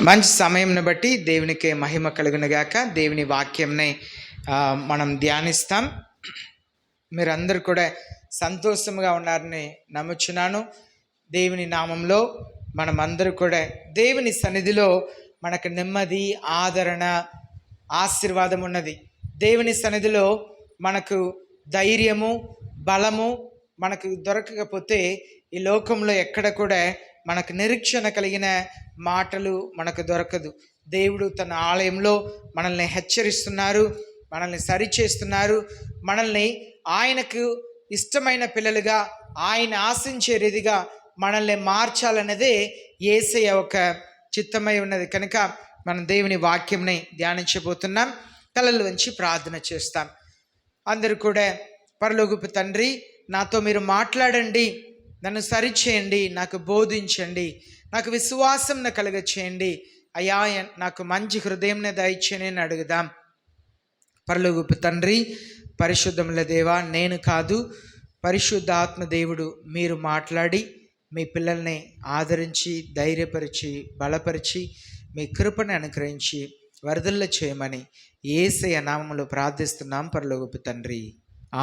మంచి సమయంను బట్టి దేవునికి మహిమ కలుగునుగాక. దేవుని వాక్యంని మనం ధ్యానిస్తాం. మీరందరూ కూడా సంతోషంగా ఉన్నారని నమ్ముచున్నాను. దేవుని నామంలో మనమందరూ కూడా దేవుని సన్నిధిలో మనకు నెమ్మది, ఆదరణ, ఆశీర్వాదం ఉన్నది. దేవుని సన్నిధిలో మనకు ధైర్యము, బలము మనకు దొరకకపోతే ఈ లోకంలో ఎక్కడ కూడా మనకు నిరీక్షణ కలిగిన మాటలు మనకు దొరకదు. దేవుడు తన ఆలయంలో మనల్ని హెచ్చరిస్తున్నారు, మనల్ని సరిచేస్తున్నారు, మనల్ని ఆయనకు ఇష్టమైన పిల్లలుగా, ఆయన ఆశించే రీతిగా మనల్ని మార్చాలన్నదే యేసయ్య ఒక చిత్తమై ఉన్నది. కనుక మనం దేవుని వాక్యంని ధ్యానించబోతున్నాం. తలలు వంచి ప్రార్థన చేస్తాం. అందరూ కూడా పరలోకపు తండ్రి, నాతో మీరు మాట్లాడండి, నన్ను సరిచేయండి, నాకు బోధించండి, నాకు విశ్వాసం కలుగ చేయండి అయ్యా, నాకు మంచి హృదయం దయచేయని అడుగుదాం. పరలోకపు తండ్రి, పరిశుద్ధముల దేవా, నేను కాదు పరిశుద్ధ ఆత్మ దేవుడు మీరు మాట్లాడి మీ పిల్లల్ని ఆదరించి, ధైర్యపరిచి, బలపరిచి, మీ కృపను అనుగ్రహించి వరదల్లో చేయమని యేసయ్య నామములో ప్రార్థిస్తున్నాం పరలోకపు తండ్రి,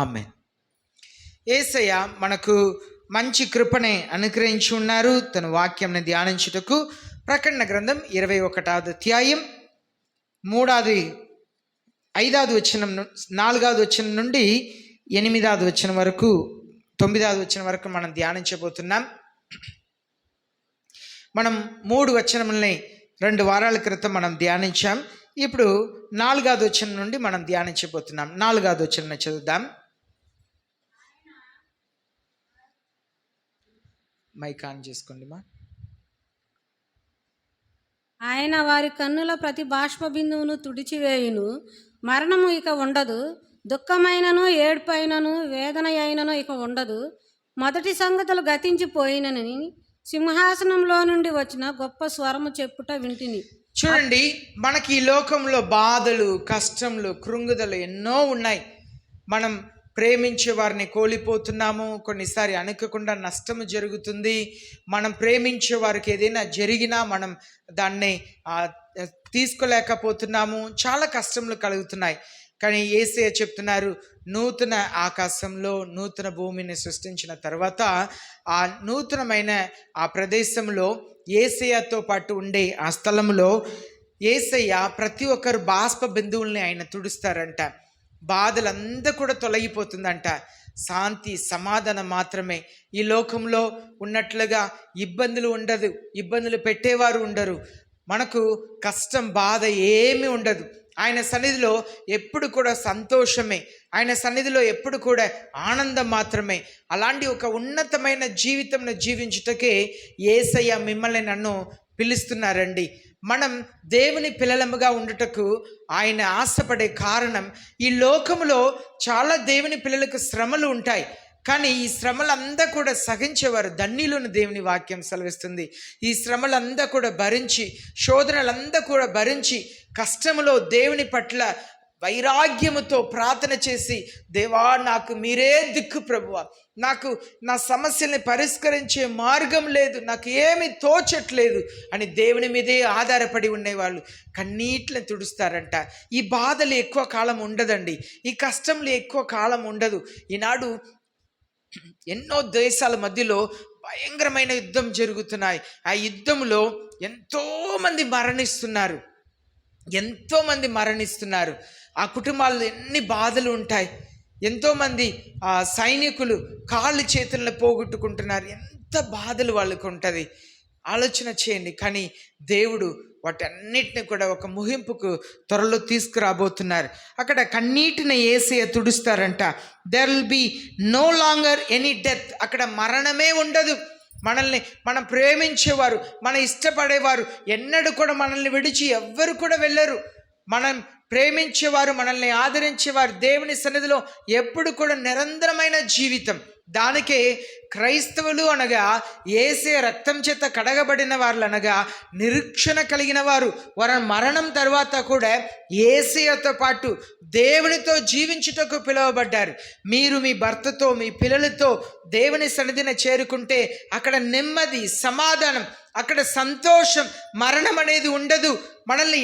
ఆమేన్. యేసయ్య మనకు మంచి కృపనే అనుగ్రహించి ఉన్నారు. తన వాక్యంని ధ్యానించుటకు ప్రకటన గ్రంథం 21వ అధ్యాయం 5వ వచనం 4వ వచనం నుండి 8వ వచనం వరకు 9వ వచనం వరకు మనం ధ్యానించబోతున్నాం. మనం 3 వచనములని 2 వారాల క్రితం మనం ధ్యానించాం. ఇప్పుడు 4వ వచనం నుండి మనం ధ్యానించబోతున్నాం. 4వ వచనం చదువుదాం. మైక్ ఆన్ చేసుకోండి మా. ఆయన వారి కన్నుల ప్రతి బాష్ప బిందువును తుడిచివేయును, మరణము ఇక ఉండదు, దుఃఖమైనను, ఏడ్పైనను, వేదన అయినను ఇక ఉండదు, మొదటి సంగతులు గతించిపోయినని సింహాసనంలో నుండి వచ్చిన గొప్ప స్వరము చెప్పుట వింటిని. చూడండి, మనకి ఈ లోకంలో బాధలు, కష్టములు, కృంగుదలు ఎన్నో ఉన్నాయి. మనం ప్రేమించే వారిని కోల్పోతున్నాము. కొన్నిసారి అనుకోకుండా నష్టము జరుగుతుంది. మనం ప్రేమించే వారికి ఏదైనా జరిగినా మనం దాన్ని తీసుకోలేకపోతున్నాము. చాలా కష్టములు కలుగుతున్నాయి. కానీ యేసయ్య చెప్తున్నారు, నూతన ఆకాశంలో నూతన భూమిని సృష్టించిన తర్వాత ఆ నూతనమైన ఆ ప్రదేశంలో యేసయ్యతో పాటు ఉండే ఆ స్థలంలో యేసయ్య ప్రతి ఒక్కరు బాష్ప బిందువుల్ని ఆయన తుడుస్తారంట. బాధలంతా కూడా తొలగిపోతుందంట. శాంతి, సమాధానం మాత్రమే. ఈ లోకంలో ఉన్నట్లుగా ఇబ్బందులు ఉండదు, ఇబ్బందులు పెట్టేవారు ఉండరు. మనకు కష్టం, బాధ ఏమీ ఉండదు. ఆయన సన్నిధిలో ఎప్పుడు కూడా సంతోషమే, ఆయన సన్నిధిలో ఎప్పుడు కూడా ఆనందం మాత్రమే. అలాంటి ఒక ఉన్నతమైన జీవితంను జీవించుటకే యేసయ్య మిమ్మల్ని నన్ను పిలుస్తున్నారండి. మనం దేవుని పిల్లలముగా ఉండుటకు ఆయన ఆశపడే కారణం, ఈ లోకములో చాలా దేవుని పిల్లలకు శ్రమలు ఉంటాయి. కానీ ఈ శ్రమలంతా కూడా సహించేవారు ధన్యులను దేవుని వాక్యం సెలవిస్తుంది. ఈ శ్రమలంతా కూడా భరించి, శోధనలంతా కూడా భరించి, కష్టములో దేవుని పట్ల వైరాగ్యముతో ప్రార్థన చేసి, దేవా నాకు మీరే దిక్కు ప్రభువా, నాకు నా సమస్యల్ని పరిష్కరించే మార్గం లేదు, నాకు ఏమీ తోచట్లేదు అని దేవుని మీదే ఆధారపడి ఉండేవాళ్ళు కన్నీటిని తుడుస్తారంట. ఈ బాధలు ఎక్కువ కాలం ఉండదండి, ఈ కష్టంలో ఎక్కువ కాలం ఉండదు. ఈనాడు ఎన్నో దేశాల మధ్యలో భయంకరమైన యుద్ధం జరుగుతున్నాయి. ఆ యుద్ధంలో ఎంతోమంది మరణిస్తున్నారు. ఆ కుటుంబాల్లో ఎన్ని బాధలు ఉంటాయి. ఎంతోమంది సైనికులు కాళ్ళు చేతులను పోగొట్టుకుంటున్నారు. ఎంత బాధలు వాళ్ళకు ఉంటుంది ఆలోచన చేయండి. కానీ దేవుడు వాటన్నిటిని కూడా ఒక ముగింపుకు త్వరలో తీసుకురాబోతున్నారు. అక్కడ కన్నీటిని యేసయ్య తుడుస్తారంట. There will be no longer any death. అక్కడ మరణమే ఉండదు. మనం ప్రేమించేవారు, మన ఇష్టపడేవారు ఎన్నడూ కూడా మనల్ని విడిచి ఎవ్వరు కూడా వెళ్ళరు. మనం ప్రేమించేవారు, మనల్ని ఆదరించేవారు దేవుని సన్నిధిలో ఎప్పుడు కూడా నిరంతరమైన జీవితం. దానికే క్రైస్తవులు అనగా యేసయ్య రక్తం చేత కడగబడిన వాళ్ళు అనగా నిరీక్షణ కలిగిన వారు. వారి మరణం తర్వాత కూడా యేసయ్యతో పాటు దేవునితో జీవించుటకు పిలువబడ్డారు. మీరు మీ భర్తతో, మీ పిల్లలతో దేవుని సన్నిధిని చేరుకుంటే అక్కడ నెమ్మది, సమాధానం, అక్కడ సంతోషం, మరణం అనేది ఉండదు. మనల్ని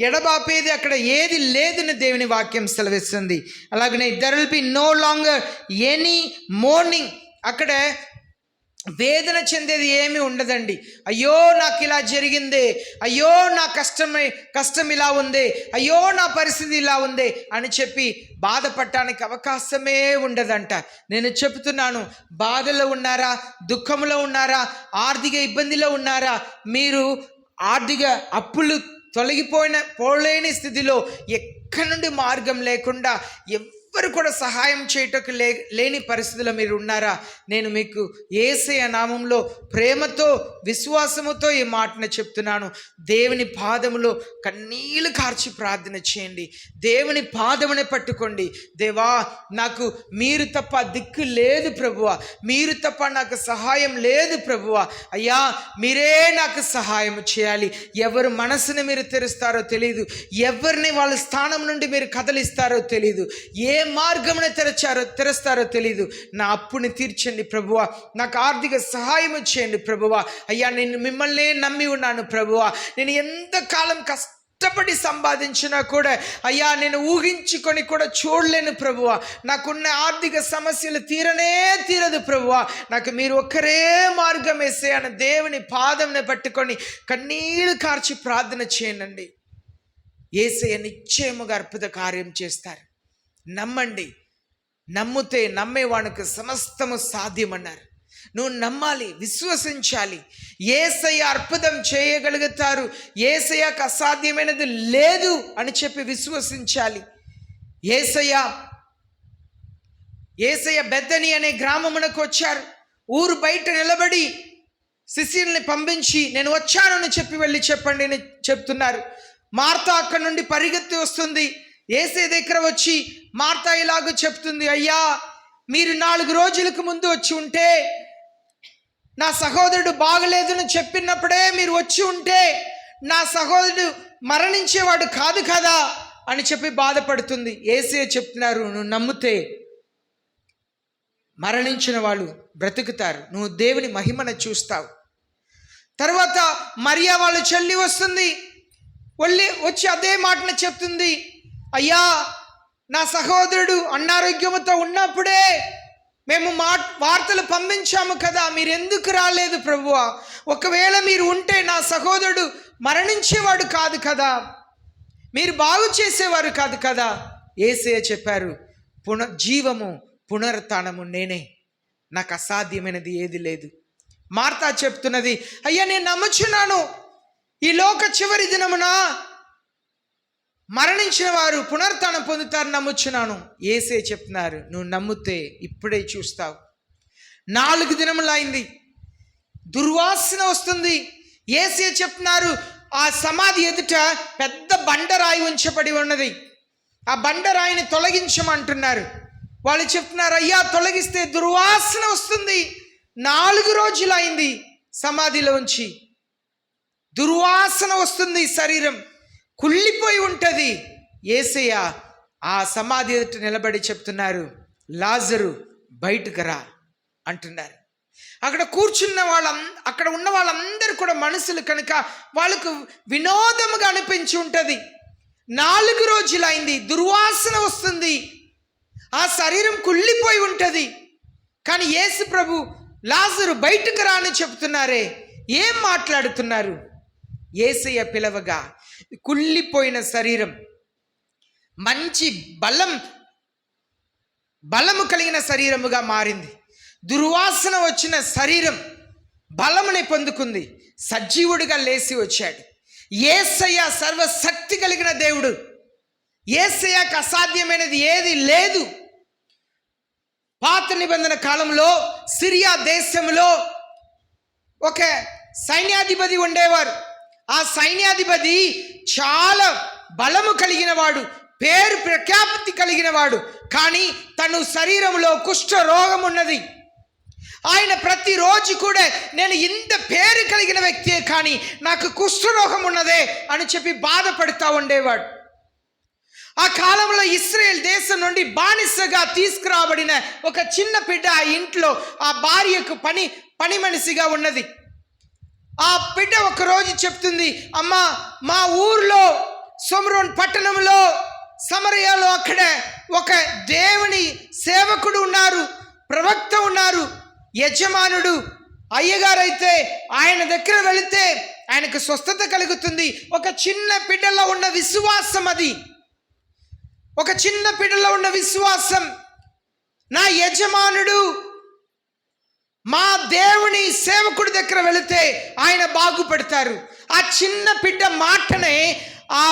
ఎడబాపేది అక్కడ ఏది లేదని దేవుని వాక్యం సెలవిస్తుంది. అలాగనే there will be no longer any mourning. అక్కడ వేదన చెందేది ఏమీ ఉండదండి. అయ్యో నాకు ఇలా జరిగిందే, అయ్యో నా కష్టం ఇలా ఉంది, అయ్యో నా పరిస్థితి ఇలా ఉంది అని చెప్పి బాధపడటానికి అవకాశమే ఉండదంట. నేను చెప్తున్నాను, బాధలో ఉన్నారా, దుఃఖంలో ఉన్నారా, ఆర్థిక ఇబ్బందిలో ఉన్నారా, మీరు ఆర్థిక అప్పులు పోలేని స్థితిలో ఎక్కడి నుండి మార్గం లేకుండా ఎవ్వరు కూడా సహాయం చేయటకు లేని పరిస్థితిలో మీరు ఉన్నారా, నేను మీకు యేసయ్య నామంలో ప్రేమతో విశ్వాసముతో ఈ మాటను చెప్తున్నాను. దేవుని పాదములో కన్నీళ్లు కార్చి ప్రార్థన చేయండి. దేవుని పాదమునే పట్టుకోండి. దేవా, నాకు మీరు తప్ప దిక్కు లేదు ప్రభువా, మీరు తప్ప నాకు సహాయం లేదు ప్రభువా, అయ్యా మీరే నాకు సహాయం చేయాలి. ఎవరు మనసుని మీరు తెరుస్తారో తెలియదు, ఎవరిని వాళ్ళ స్థానం నుండి మీరు కదలిస్తారో తెలియదు, ఏ మార్గమునే తెరుస్తారో తెలియదు. నా అప్పుని తీర్చండి ప్రభువా, నాకు ఆర్థిక సహాయం చేయండి ప్రభువా. అయ్యా నేను మిమ్మల్ని నమ్మి ఉన్నాను ప్రభువా, నేను ఎంతకాలం కష్టపడి సంపాదించినా కూడా అయ్యా నేను ఊహించుకొని కూడా చూడలేను ప్రభువా, నాకున్న ఆర్థిక సమస్యలు తీరదు ప్రభువా, నాకు మీరు ఒక్కరే మార్గం వేసే అని దేవుని పాదంని పట్టుకొని కన్నీళ్లు కార్చి ప్రార్థన చేయండి. యేసయ్య నిశ్చయముగా అద్భుత కార్యం చేస్తారు. నమ్మండి, నమ్మితే నమ్మేవానికి సమస్తము సాధ్యమన్నారు. నువ్వు నమ్మాలి, విశ్వసించాలి. యేసయ్య అద్భుతం చేయగలుగుతారు, యేసయ్యకు అసాధ్యమైనది లేదు అని చెప్పి విశ్వసించాలి. యేసయ్య బెతనీ అనే గ్రామమునకు వచ్చారు. ఊరు బయట నిలబడి శిష్యుల్ని పంపించి నేను వచ్చానని చెప్పి వెళ్ళి చెప్పండి అని చెప్తున్నారు. మార్తా అక్కడి నుండి పరిగెత్తి వస్తుంది. యేసయ్య దగ్గర వచ్చి మార్తా ఇలాగ చెప్తుంది, అయ్యా మీరు 4 రోజులకు ముందు వచ్చి ఉంటే, నా సహోదరుడు బాగలేదని చెప్పినప్పుడే మీరు వచ్చి ఉంటే నా సహోదరుడు మరణించేవాడు కాదు కదా అని చెప్పి బాధపడుతుంది. యేసయ్య చెప్తున్నారు, నువ్వు నమ్మితే మరణించిన వాళ్ళు బ్రతుకుతారు, నువ్వు దేవుని మహిమను చూస్తావు. తర్వాత మరియా వాళ్ళ చెల్లి వస్తుంది, వచ్చి అదే మాటను చెప్తుంది, అయ్యా నా సహోదరుడు అనారోగ్యంతో ఉన్నప్పుడే మేము వార్తలు పంపించాము కదా, మీరు ఎందుకు రాలేదు ప్రభువా, ఒకవేళ మీరు ఉంటే నా సహోదరుడు మరణించేవాడు కాదు కదా, మీరు బాగు చేసేవారు కాదు కదా. యేసయ్య చెప్పారు, జీవము పునరుత్థానము నేనే, నాకు అసాధ్యమైనది ఏది లేదు. మార్తా చెప్తున్నది, అయ్యా నేను నమ్ముచున్నాను, ఈ లోక చివరి దినమున మరణించిన వారు పునరుత్థానం పొందుతారు నమ్ముచున్నాను. యేసయ్య చెప్తున్నారు, నువ్వు నమ్మితే ఇప్పుడే చూస్తావు. 4 దినములు అయింది, దుర్వాసన వస్తుంది. యేసయ్య చెప్తున్నారు, ఆ సమాధి ఎదుట పెద్ద బండరాయి ఉంచబడి ఉన్నది, ఆ బండరాయిని తొలగించమంటున్నారు. వాళ్ళు చెప్తున్నారు, అయ్యా తొలగిస్తే దుర్వాసన వస్తుంది. 4 రోజులు అయింది సమాధిలో ఉంచి, దుర్వాసన వస్తుంది, శరీరం కుళ్ళిపోయి ఉంటుంది. యేసయ్య ఆ సమాధి ఎదుట నిలబడి చెప్తున్నారు, లాజరు బయటకు రా అంటున్నారు. అక్కడ ఉన్న వాళ్ళందరూ కూడా మనుషులు కనుక వాళ్ళకు వినోదముగా అనిపించి ఉంటుంది. 4 రోజులు అయింది, దుర్వాసన వస్తుంది, ఆ శరీరం కుళ్ళిపోయి ఉంటుంది. కానీ యేసు ప్రభు లాజరు బయటకు రా అని చెప్తున్నారే, ఏం మాట్లాడుతున్నారు? యేసయ్య పిలవగా కుళ్ళిపోయిన శరీరం మంచి బలము కలిగిన శరీరముగా మారింది. దుర్వాసన వచ్చిన శరీరం బలముని పొందుకుంది, సజీవుడిగా లేచి వచ్చాడు. యేసయ్య సర్వశక్తి కలిగిన దేవుడు, యేసయ్యకు అసాధ్యమైనది ఏది లేదు. పాత నిబంధన కాలంలో సిరియా దేశంలో ఒక సైన్యాధిపతి ఉండేవారు. ఆ సైన్యాధిపతి చాలా బలము కలిగిన వాడు, పేరు ప్రఖ్యాతి కలిగిన వాడు. కానీ తను శరీరంలో కుష్ఠ రోగం ఉన్నది. ఆయన ప్రతిరోజు కూడా నేను ఇంత పేరు కలిగిన వ్యక్తే కానీ నాకు కుష్ఠరోగం ఉన్నదే అని చెప్పి బాధపడుతూ ఉండేవాడు. ఆ కాలంలో ఇశ్రాయేల్ దేశం నుండి బానిసగా తీసుకురాబడిన ఒక చిన్న బిడ్డ ఆ ఇంట్లో ఆ భార్యకు పని మనిషిగా ఉన్నది. ఆ బిడ్డ ఒక రోజు చెప్తుంది, అమ్మా మా ఊర్లో సొమ్రోన్ పట్టణంలో సమరయాలో అక్కడ ఒక దేవుని సేవకుడు ఉన్నారు, ప్రవక్త ఉన్నారు, యజమానుడు అయ్యగారైతే ఆయన దగ్గర వెళితే ఆయనకు స్వస్థత కలుగుతుంది. ఒక చిన్న బిడ్డలో ఉన్న విశ్వాసం, అది ఒక చిన్న బిడ్డలో ఉన్న విశ్వాసం. నా యజమానుడు మా దేవుని సేవకుడి దగ్గర వెళితే ఆయన బాగుపడతారు. ఆ చిన్న బిడ్డ మాటనే ఆ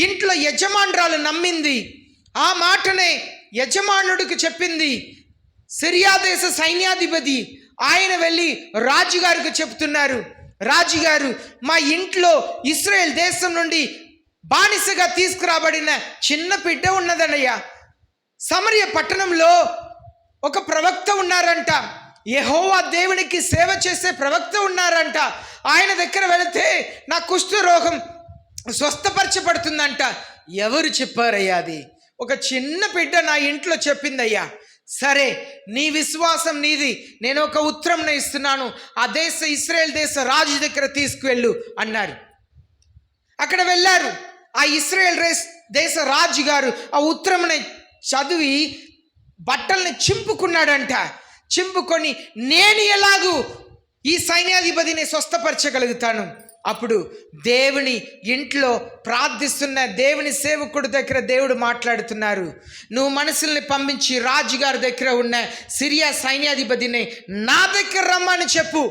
ఇంట్లో యజమానురాలు నమ్మింది. ఆ మాటనే యజమానుడికి చెప్పింది. సిరియా దేశ సైన్యాధిపతి ఆయన వెళ్ళి రాజుగారికి చెప్తున్నారు, రాజుగారు మా ఇంట్లో ఇశ్రాయేల్ దేశం నుండి బానిసగా తీసుకురాబడిన చిన్న బిడ్డ ఉన్నదన్నయ్యా. సమరయ పట్టణంలో ఒక ప్రవక్త ఉన్నారంట, యెహోవా దేవునికి సేవ చేసే ప్రవక్త ఉన్నారంట. ఆయన దగ్గర వెళితే నా కుష్ఠరోగం స్వస్థపరచబడుతుందంట. ఎవరు చెప్పారయ్యా? అది ఒక చిన్న బిడ్డ నా ఇంట్లో చెప్పిందయ్యా. సరే, నీ విశ్వాసం నీది, నేను ఒక ఉత్తరం ఇస్తున్నాను, ఆ దేశ ఇశ్రాయేల్ దేశ రాజు దగ్గర తీసుకువెళ్ళు అన్నారు. అక్కడ వెళ్ళారు. ఆ ఇశ్రాయేల్ దేశ రాజు గారు ఆ ఉత్తరంని చదివి బట్టల్ని చింపుకున్నాడంట. చింపుకొని నేను ఎలాగూ ఈ సైన్యాధిపతిని స్వస్థపరచగలుగుతాను. అప్పుడు దేవుని ఇంట్లో ప్రార్థిస్తున్న దేవుని సేవకుడి దగ్గర దేవుడు మాట్లాడుతున్నారు, నువ్వు మనుషుల్ని పంపించి రాజుగారి దగ్గర ఉన్న సిరియా సైన్యాధిపతిని నా దగ్గర రమ్మని చెప్పు.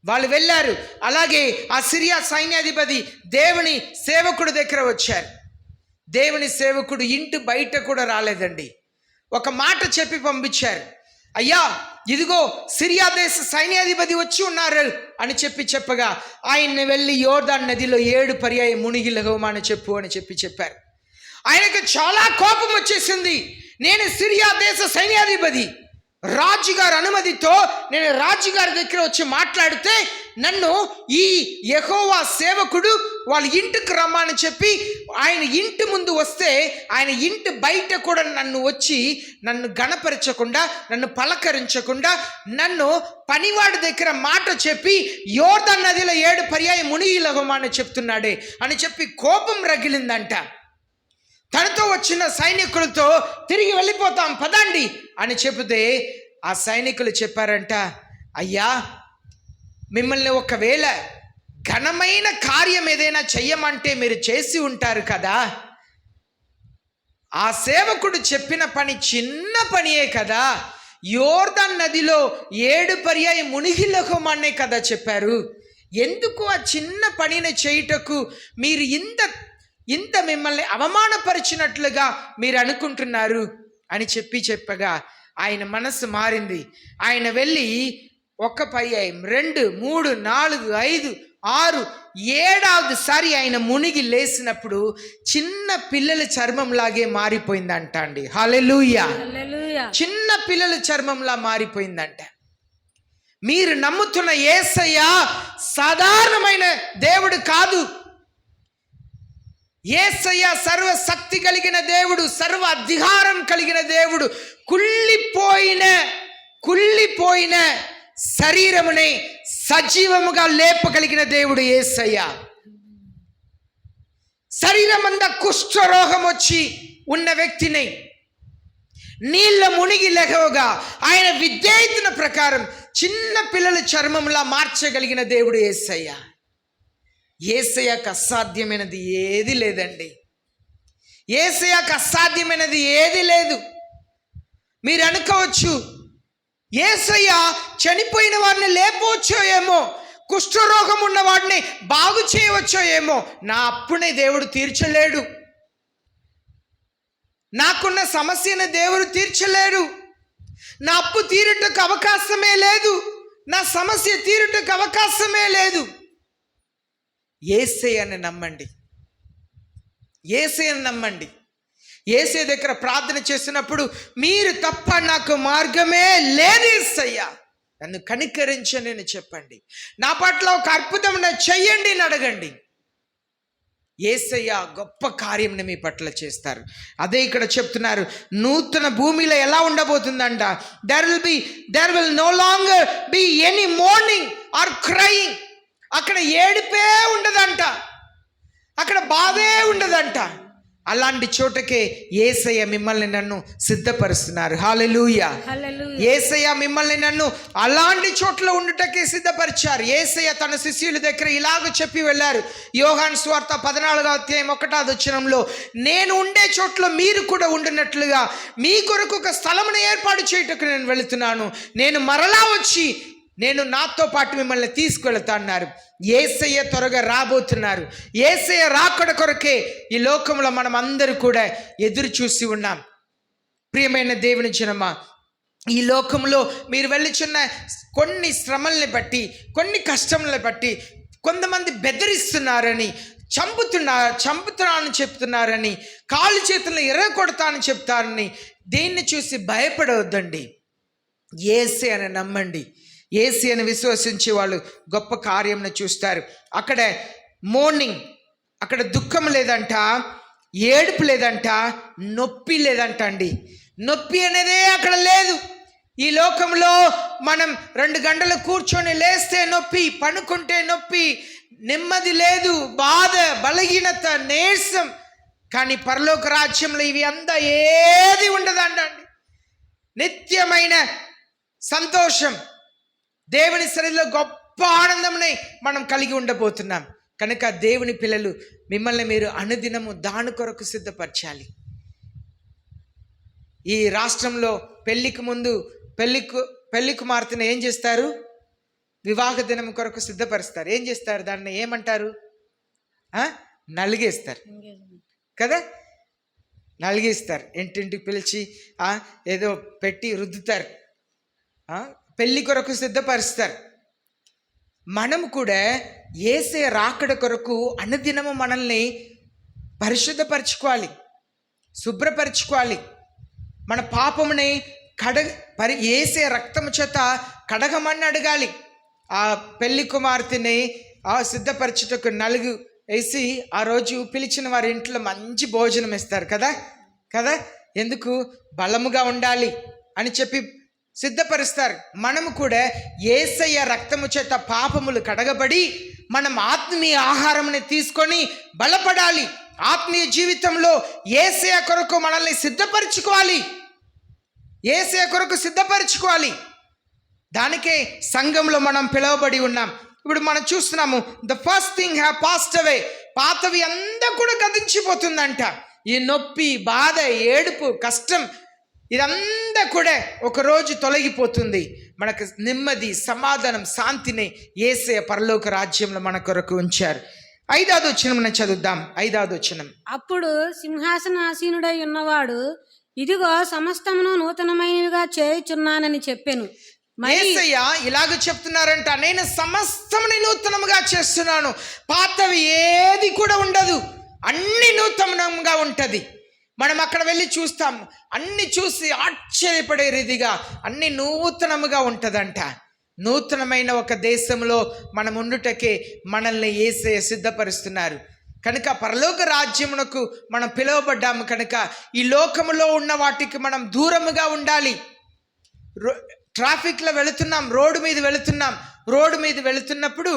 వాళ్ళు వెళ్ళారు. అలాగే ఆ సిరియా సైన్యాధిపతి దేవుని సేవకుడి దగ్గర వచ్చారు. దేవుని సేవకుడు ఇంటి బయట కూడా రాలేదండి. ఒక మాట చెప్పి పంపించారు, అయ్యా ఇదిగో సిరియా దేశ సైన్యాధిపతి వచ్చి ఉన్నారు అని చెప్పగా ఆయన్ని వెళ్ళి యోర్దాను నదిలో 7 పర్యాయం మునిగి లెగవమని చెప్పు అని చెప్పారు. ఆయనకు చాలా కోపం వచ్చేసింది. నేను సిరియా దేశ సైన్యాధిపతి, రాజుగారి అనుమతితో నేను రాజుగారి దగ్గర వచ్చి మాట్లాడితే నన్ను ఈ యెహోవా సేవకుడు వాళ్ళ ఇంటికి రమ్మని చెప్పి ఆయన ఇంటి ముందు వస్తే ఆయన ఇంటి బయట కూడా నన్ను వచ్చి నన్ను గణపరచకుండా, నన్ను పలకరించకుండా, నన్ను పనివాడి దగ్గర మాట చెప్పి యోర్దాను నదిలో 7 పర్యాయం మునిగి లెగవమని చెప్తున్నాడే అని చెప్పి కోపం రగిలిందంట. తనతో వచ్చిన సైనికులతో తిరిగి వెళ్ళిపోతాం పదండి అని చెబితే ఆ సైనికులు చెప్పారంట, అయ్యా మిమ్మల్ని ఒకవేళ ఘనమైన కార్యం ఏదైనా చెయ్యమంటే మీరు చేసి ఉంటారు కదా, ఆ సేవకుడు చెప్పిన పని చిన్న పనియే కదా, యోర్దాను నదిలో 7 పర్యాయం మునిగి లెగవమనే కదా చెప్పారు, ఎందుకు ఆ చిన్న పనిని చేయుటకు మీరు ఇంత మిమ్మల్ని అవమానపరిచినట్లుగా మీరు అనుకుంటున్నారు అని చెప్పగా ఆయన మనసు మారింది. ఆయన వెళ్ళి 1 పర్యాయం 2 3 4 5 6 7వ సారి ఆయన మునిగి లేసినప్పుడు చిన్న పిల్లల చర్మంలాగే మారిపోయిందంట అండి. హల్లెలూయా, చిన్న పిల్లల చర్మంలా మారిపోయిందంట. మీరు నమ్ముతున్న యేసయ్య సాధారణమైన దేవుడు కాదు. యేసయ్య సర్వశక్తి కలిగిన దేవుడు, సర్వ అధికారం కలిగిన దేవుడు. కుళ్ళిపోయిన శరీరముని సజీవముగా లేపగలిగిన దేవుడు యేసయ్య. శరీరం అంతా కుష్ఠరోగం వచ్చి ఉన్న వ్యక్తిని నీళ్ళ మునిగి లెగవగా ఆయన విధేయతన ప్రకారం చిన్న పిల్లల చర్మంలా మార్చగలిగిన దేవుడు యేసయ్య. యేసయ్యకు అసాధ్యమైనది ఏది లేదండి. యేసయ్యకు అసాధ్యమైనది ఏది లేదు. మీరు అనుకోవచ్చు, యేసయ్య చనిపోయిన వారిని లేపవచ్చో ఏమో, కుష్ఠరోగం ఉన్న వాడిని బాగు చేయవచ్చో ఏమో, నా అప్పునే దేవుడు తీర్చలేడు, నాకున్న సమస్యను దేవుడు తీర్చలేడు, నా అప్పు తీరుటకు అవకాశమే లేదు, నా సమస్య తీరుటకు అవకాశమే లేదు. యేసయ్యని నమ్మండి, యేసయ్యని నమ్మండి. యేసయ్య దగ్గర ప్రార్థన చేసినప్పుడు మీరు తప్ప నాకు మార్గమే లేదు యేసయ్య, నన్ను కనికరించండి అని చెప్పండి. నా పట్ల ఒక అద్భుతం చెయ్యండి అని అడగండి. యేసయ్య గొప్ప కార్యంని మీ పట్ల చేస్తారు. అదే ఇక్కడ చెప్తున్నారు, నూతన భూమిలో ఎలా ఉండబోతుందంట, there will no longer be any mourning or crying. అక్కడ ఏడుపే ఉండదంట, అక్కడ బాధే ఉండదంట. అలాంటి చోటకే యేసయ్య మిమ్మల్ని నన్ను సిద్ధపరుస్తున్నారు. హల్లెలూయా. యేసయ్య మిమ్మల్ని నన్ను అలాంటి చోట్ల ఉండుటకే సిద్ధపరిచారు. యేసయ్య తన శిష్యుల దగ్గర ఇలాగ చెప్పి వెళ్ళారు. యోహాను సువార్త 14:1 నేను ఉండే చోట్ల మీరు కూడా ఉండినట్లుగా మీ కొరకు ఒక స్థలమును ఏర్పాటు చేయుటకు నేను వెళుతున్నాను. నేను మరలా వచ్చి నేను నాతో పాటు మిమ్మల్ని తీసుకెళ్తా అన్నారు. యేసయ్య త్వరగా రాబోతున్నారు. యేసయ్య రాకడ కొరకే ఈ లోకంలో మనం అందరూ కూడా ఎదురు చూసి ఉన్నాం. ప్రియమైన దేవుని జనమా, ఈ లోకంలో మీరు వెళ్ళుచున్న కొన్ని శ్రమల్ని బట్టి, కొన్ని కష్టములను బట్టి కొంతమంది బెదిరిస్తున్నారని, చంపుతున్నానని చెప్తున్నారని, కాళ్ళు చేతులను ఎర్రగొడతానని చెప్తారని దీన్ని చూసి భయపడవద్దండి. యేసయ్యను నమ్మండి. యేసయ్యను విశ్వసించే వాళ్ళు గొప్ప కార్యంను చూస్తారు. అక్కడ మోర్నింగ్, అక్కడ దుఃఖం లేదంట, ఏడుపు లేదంట, నొప్పి లేదంట అండి. నొప్పి అనేదే అక్కడ లేదు. ఈ లోకంలో మనం 2 గంటలు కూర్చొని లేస్తే నొప్పి, పనుకుంటే నొప్పి, నెమ్మది లేదు, బాధ, బలహీనత, నీరసం. కానీ పరలోక రాజ్యంలో ఇవి అంతా ఏది ఉండదండి. నిత్యమైన సంతోషం, దేవుని సన్నిధిలో గొప్ప ఆనందంని మనం కలిగి ఉండబోతున్నాం. కనుక దేవుని పిల్లలు, మిమ్మల్ని మీరు అనుదినము దాని కొరకు సిద్ధపరచాలి. ఈ రాష్ట్రంలో పెళ్లికి ముందు పెళ్లి కుమార్తెను ఏం చేస్తారు? వివాహ దినం కొరకు సిద్ధపరుస్తారు. ఏం చేస్తారు? దాన్ని ఏమంటారు? నలిగేస్తారు కదా. నలిగేస్తారు, ఇంటింటికి పిలిచి ఏదో పెట్టి రుద్దుతారు, పెళ్లి కొరకు సిద్ధపరుస్తారు. మనం కూడా యేసయ్య రాకడ కొరకు అనుదినము మనల్ని పరిశుద్ధపరచుకోవాలి, శుభ్రపరచుకోవాలి. మన పాపముని యేసయ్య రక్తము చేత కడగమని అడగాలి. ఆ పెళ్లి కుమార్తెని సిద్ధపరచుటకు నలుగు వేసి ఆ రోజు పిలిచిన వారి ఇంట్లో మంచి భోజనం ఇస్తారు కదా. ఎందుకు? బలముగా ఉండాలి అని చెప్పి సిద్ధపరుస్తారు. మనము కూడా యేసయ్య రక్తము చేత పాపములు కడగబడి మనం ఆత్మీయ ఆహారంని తీసుకొని బలపడాలి. ఆత్మీయ జీవితంలో యేసయ్య కొరకు మనల్ని సిద్ధపరచుకోవాలి. యేసయ్య కొరకు సిద్ధపరచుకోవాలి. దానికే సంఘంలో మనం పిలువబడి ఉన్నాం. ఇప్పుడు మనం చూస్తున్నాము, the first thing have passed away. పాతవి అంతా కూడా గతించిపోతుందంట. ఈ నొప్పి, బాధ, ఏడుపు, కష్టం ఇదంతా కూడా ఒకరోజు తొలగిపోతుంది. మనకు నెమ్మది, సమాధానం, శాంతిని యేసయ్య పరలోక రాజ్యంలో మన కొరకు ఉంచారు. 5వ వచనం మనం చదువుదాం. 5వ వచనం. అప్పుడు సింహాసనాసీనుడై ఉన్నవాడు, ఇదిగో సమస్తమును నూతనమైనవిగా చేయుచున్నానని చెప్పెను. యేసయ్య ఇలాగ చెప్తున్నారంట, నేను సమస్తముని నూతనముగా చేస్తున్నాను. పాతవి ఏది కూడా ఉండదు, అన్ని నూతనంగా ఉంటది. మనం అక్కడ వెళ్ళి చూస్తాం, అన్ని చూసి ఆశ్చర్యపడే రీతిగా అన్ని నూతనముగా ఉంటుందంట. నూతనమైన ఒక దేశంలో మనం ఉండుటకే మనల్ని యేసయ్య సిద్ధపరుస్తున్నారు. కనుక పరలోక రాజ్యమునకు మనం పిలువబడ్డాము. కనుక ఈ లోకములో ఉన్న వాటికి మనం దూరముగా ఉండాలి. ట్రాఫిక్లో వెళుతున్నాం, రోడ్డు మీద వెళుతున్నప్పుడు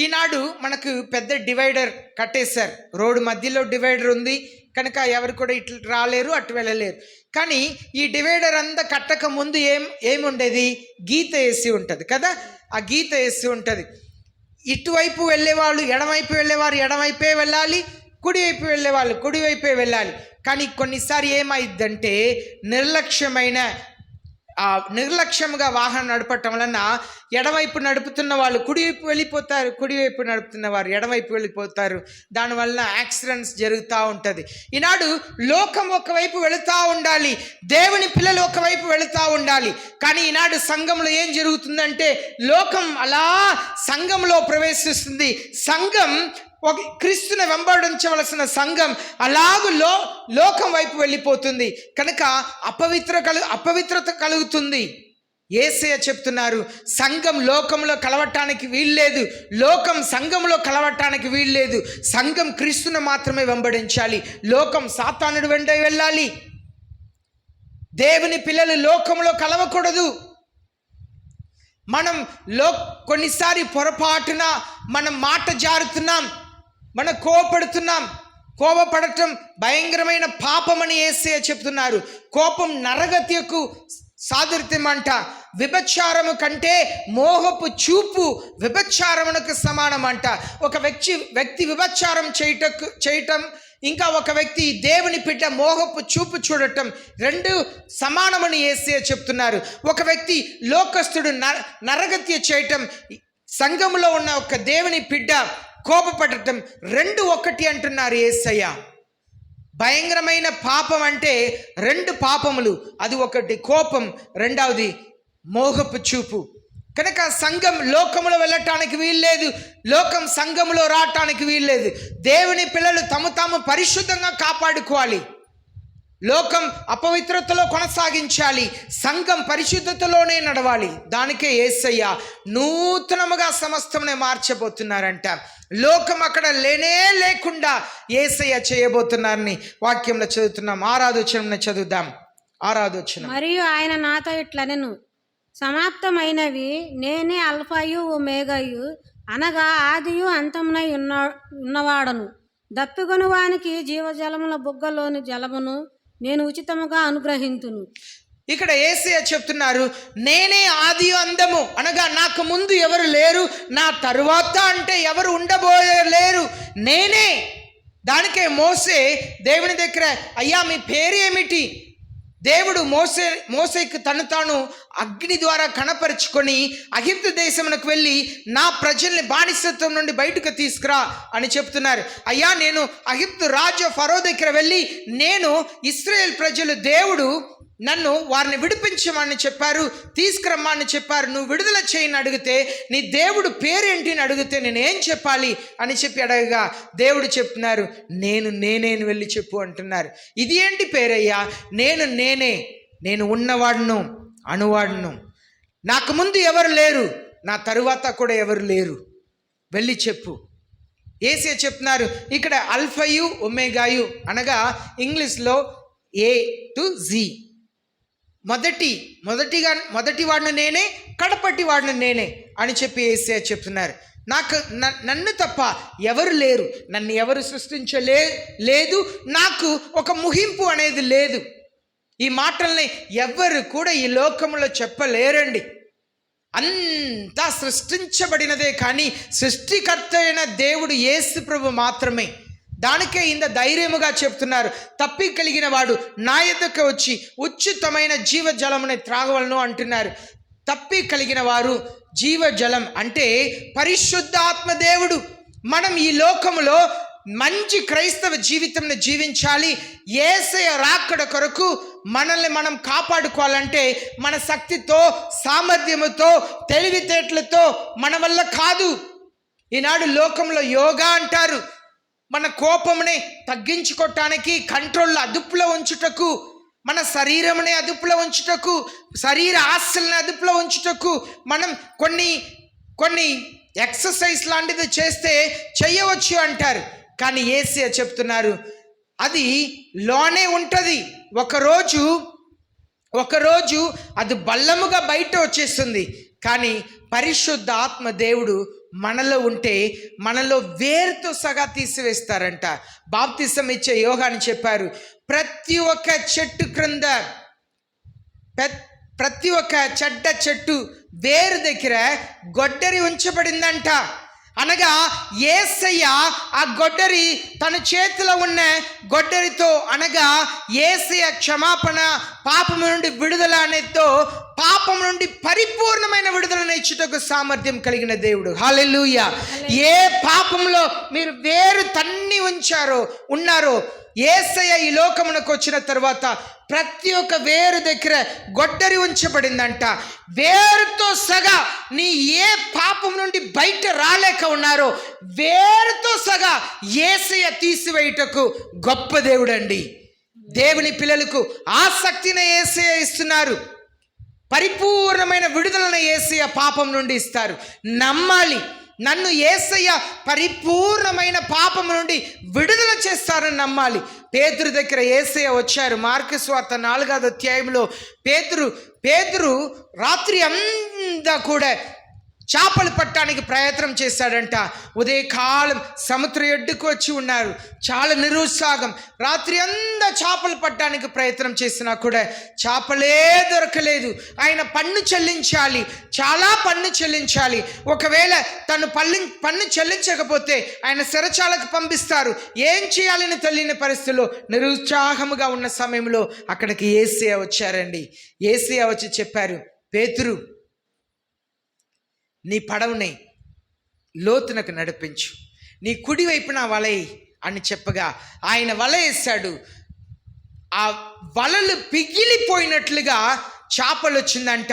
ఈనాడు మనకు పెద్ద డివైడర్ కట్టేశారు. రోడ్డు మధ్యలో డివైడర్ ఉంది కనుక ఎవరు కూడా ఇట్లు రాలేరు, అటు వెళ్ళలేరు. కానీ ఈ డివైడర్ అంతా కట్టక ముందు ఏముండేది? గీత వేసి ఉంటుంది కదా. ఆ గీత వేసి ఉంటుంది. ఇటువైపు వెళ్ళేవాళ్ళు ఎడమవైపు వెళ్ళేవారు ఎడమవైపే వెళ్ళాలి, కుడివైపు వెళ్ళేవాళ్ళు కుడివైపే వెళ్ళాలి. కానీ కొన్నిసారి ఏమైందంటే నిర్లక్ష్యంగా వాహనం నడపటం వలన ఎడమవైపు నడుపుతున్న వాళ్ళు కుడివైపు వెళ్ళిపోతారు, కుడివైపు నడుపుతున్న వారు ఎడమవైపు వెళ్ళిపోతారు. దానివల్ల యాక్సిడెంట్స్ జరుగుతూ ఉంటుంది. ఈనాడు లోకం ఒకవైపు వెళుతూ ఉండాలి, దేవుని పిల్లలు ఒకవైపు వెళుతూ ఉండాలి. కానీ ఈనాడు సంఘంలో ఏం జరుగుతుందంటే లోకం అలా సంఘంలో ప్రవేశిస్తుంది. సంఘం ఒక క్రీస్తుని వెంబడించవలసిన సంఘం అలాగూ లోకం వైపు వెళ్ళిపోతుంది. కనుక అపవిత్రత కలుగుతుంది. యేసయ్య చెప్తున్నారు, సంఘం లోకంలో కలవటానికి వీల్లేదు, లోకం సంఘంలో కలవటానికి వీల్లేదు. సంఘం క్రీస్తును మాత్రమే వెంబడించాలి, లోకం సాతానుడి వెంట వెళ్ళాలి. దేవుని పిల్లలు లోకంలో కలవకూడదు. మనం కొన్నిసారి పొరపాటున మనం మాట జారుతున్నాం, మనం కోపడుతున్నాం. కోపపడటం భయంకరమైన పాపమని యేసయ్య చెప్తున్నారు. కోపం నరగత్యకు సాదృశ్యం అంట. విభచారము కంటే మోహపు చూపు విభచారమునకు సమానం అంట. ఒక వ్యక్తి విభచారం చేయటం, ఇంకా ఒక వ్యక్తి దేవుని బిడ్డ మోహపు చూపు చూడటం రెండు సమానమని యేసయ్య చెప్తున్నారు. ఒక వ్యక్తి లోకస్తుడు నరగత్య చేయటం, సంఘంలో ఉన్న ఒక దేవుని బిడ్డ కోపపడటం రెండు ఒకటి అంటున్నారు యేసయ్య. భయంకరమైన పాపం అంటే రెండు పాపములు, అది ఒకటి కోపం, రెండవది మోహపు చూపు. కనుక సంఘం లోకములో వెళ్ళటానికి వీల్లేదు, లోకం సంఘములో రావటానికి వీల్లేదు. దేవుని పిల్లలు తాము పరిశుద్ధంగా కాపాడుకోవాలి. లోకం అపవిత్రతలో కొనసాగించాలి, సంఘం పరిశుద్ధతలోనే నడవాలి. దానికే యేసయ్య నూతనముగా సమస్తమునే మార్చబోతున్నారంట. లోకం అక్కడ లేకుండా యేసయ్య చేయబోతున్నారని వాక్యంలో చదువుతున్నాం. 6వ వచనం చదువుదాం. 6వ వచనం. మరియు ఆయన నాతో ఇట్లనెను, సమాప్తమైనవి నేనే అల్ఫాయు ఒమేగాయు, అనగా ఆదియు అంతమునై ఉన్నవాడను. దప్పిగొను వానికి జీవజలముల బుగ్గలోని జలమును నేను ఉచితముగా అనుగ్రహింతును. ఇక్కడ యేసయ్య చెప్తున్నారు, నేనే ఆది అందము, అనగా నాకు ముందు ఎవరు లేరు, నా తరువాత అంటే ఎవరు ఉండబోలేరు, నేనే. దానికే మోసే దేవుని దగ్గర, అయ్యా మీ పేరు ఏమిటి? దేవుడు మోసేకు తాను అగ్ని ద్వారా కనపరుచుకొని ఐగుప్తు దేశమునకు వెళ్ళి నా ప్రజల్ని బానిసత్వం నుండి బయటకు తీసుకురా అని చెప్తున్నారు. అయ్యా నేను ఐగుప్తు రాజు ఫరో దగ్గర వెళ్ళి నేను ఇశ్రాయేల్ ప్రజలు దేవుడు నన్ను వారిని విడిపించమని చెప్పారు, తీసుకురమ్మని చెప్పారు, నువ్వు విడుదల చేయని అడిగితే నీ దేవుడు పేరేంటి అని అడిగితే నేనేం చెప్పాలి అని చెప్పి అడగగా దేవుడు చెప్తున్నారు, నేనే వెళ్ళి చెప్పు అంటున్నారు. ఇది ఏంటి పేరయ్యా? నేను ఉన్నవాడును, అనువాడును, నాకు ముందు ఎవరు లేరు, నా తరువాత కూడా ఎవరు లేరు, వెళ్ళి చెప్పు. యేసయ్య చెప్తున్నారు ఇక్కడ అల్ఫయు ఒమేగాయు, అనగా ఇంగ్లీష్లో A to Z. మొదటి వాడిని నేనే, కడపటి వాడిని నేనే అని చెప్పి యేసయ్య చెప్తున్నారు. నన్ను తప్ప ఎవరు లేరు, నన్ను ఎవరు లేదు, నాకు ఒక ముగింపు అనేది లేదు. ఈ మాటల్ని ఎవ్వరు కూడా ఈ లోకంలో చెప్పలేరండి. అంతా సృష్టించబడినదే, కానీ సృష్టికర్త అయిన దేవుడు యేసు ప్రభు మాత్రమే. దానికే ఇంత ధైర్యముగా చెప్తున్నారు, తప్పి కలిగిన వాడు నా యొద్దకు వచ్చి ఉచితమైన జీవజలముని త్రాగవలను అంటున్నారు. తప్పి కలిగిన వారు జీవజలం అంటే పరిశుద్ధాత్మ దేవుడు. మనం ఈ లోకములో మంచి క్రైస్తవ జీవితంను జీవించాలి. యేసయ్య రాకడ కొరకు మనల్ని మనం కాపాడుకోవాలంటే మన శక్తితో, సామర్థ్యముతో, తెలివితేటలతో మన వల్ల కాదు. ఈనాడు లోకంలో యోగా అంటారు. మన కోపముని తగ్గించుకోవటానికి, కంట్రోల్లో అదుపులో ఉంచుటకు, మన శరీరముని అదుపులో ఉంచుటకు, శరీర ఆశల్ని అదుపులో ఉంచుటకు మనం కొన్ని ఎక్సర్సైజ్ లాంటిది చేస్తే చేయవచ్చు అంటారు. కానీ యేసయ్య చెప్తున్నారు అది లోనే ఉంటుంది. ఒకరోజు అది బల్లముగా బయట వచ్చేస్తుంది. కానీ పరిశుద్ధ ఆత్మ దేవుడు మనలో ఉంటే మనలో వేరుతో సగా తీసివేస్తారంట. బాప్తిసం ఇచ్చే యోహాను చెప్పారు, ప్రతి ఒక్క చెట్టు క్రింద, ప్రతి ఒక్క చెడ్డ చెట్టు వేరు దగ్గర గొడ్డరి ఉంచబడిందంట. అనగా యేసయ్య ఆ గొడ్డరి తన చేతిలో ఉన్న గొడ్డరితో, అనగా యేసయ్య క్షమాపణ, పాపము నుండి విడుదల అనేతో పాపం నుండి పరిపూర్ణమైన విడుదలను ఇచ్చుటకు సామర్థ్యం కలిగిన దేవుడు. హల్లెలూయా. ఏ పాపంలో మీరు వేరు తన్ని ఉన్నారో యేసయ్య ఈ లోకమునకు వచ్చిన తర్వాత ప్రతి ఒక్క వేరు దగ్గర గొడ్డరి ఉంచబడిందంట. వేరుతో సగా నీ ఏ పాపం నుండి బయట రాలేక ఉన్నారో వేరుతో సగా యేసయ్య తీసివేయుటకు గొప్ప దేవుడండి. దేవుని పిల్లలకు ఆసక్తిని యేసయ్య ఇస్తున్నారు. పరిపూర్ణమైన విడుదలను యేసయ్య పాపం నుండి ఇస్తారు. నమ్మాలి, నన్ను యేసయ్య పరిపూర్ణమైన పాపం నుండి విడుదల చేస్తారని నమ్మాలి. పేతురు దగ్గర యేసయ్య వచ్చారు. మార్కు సువార్త 4వ అధ్యాయంలో పేతురు రాత్రి అంతా కూడా చేపలు పట్టడానికి ప్రయత్నం చేశాడంట. ఉదయకాలం సముద్ర ఒడ్డుకు వచ్చి ఉన్నారు. చాలా నిరుత్సాహం. రాత్రి అంతా చేపలు పట్టడానికి ప్రయత్నం చేసినా కూడా చేపలే దొరకలేదు. ఆయన పన్ను చెల్లించాలి, చాలా పన్ను చెల్లించాలి. ఒకవేళ తను పన్ను చెల్లించకపోతే ఆయన చెరచాలకు పంపిస్తారు. ఏం చేయాలని తెలియని పరిస్థితుల్లో నిరుత్సాహముగా ఉన్న సమయంలో అక్కడికి యేసయ్య వచ్చారండి. యేసయ్య వచ్చి చెప్పారు, పేతురు, నీ పడవని లోతునకు నడిపించు, నీ కుడి వైపున వలై అని చెప్పగా ఆయన వల వేశాడు. ఆ వలలు పిగిలిపోయినట్లుగా చేపలు వచ్చిందంట.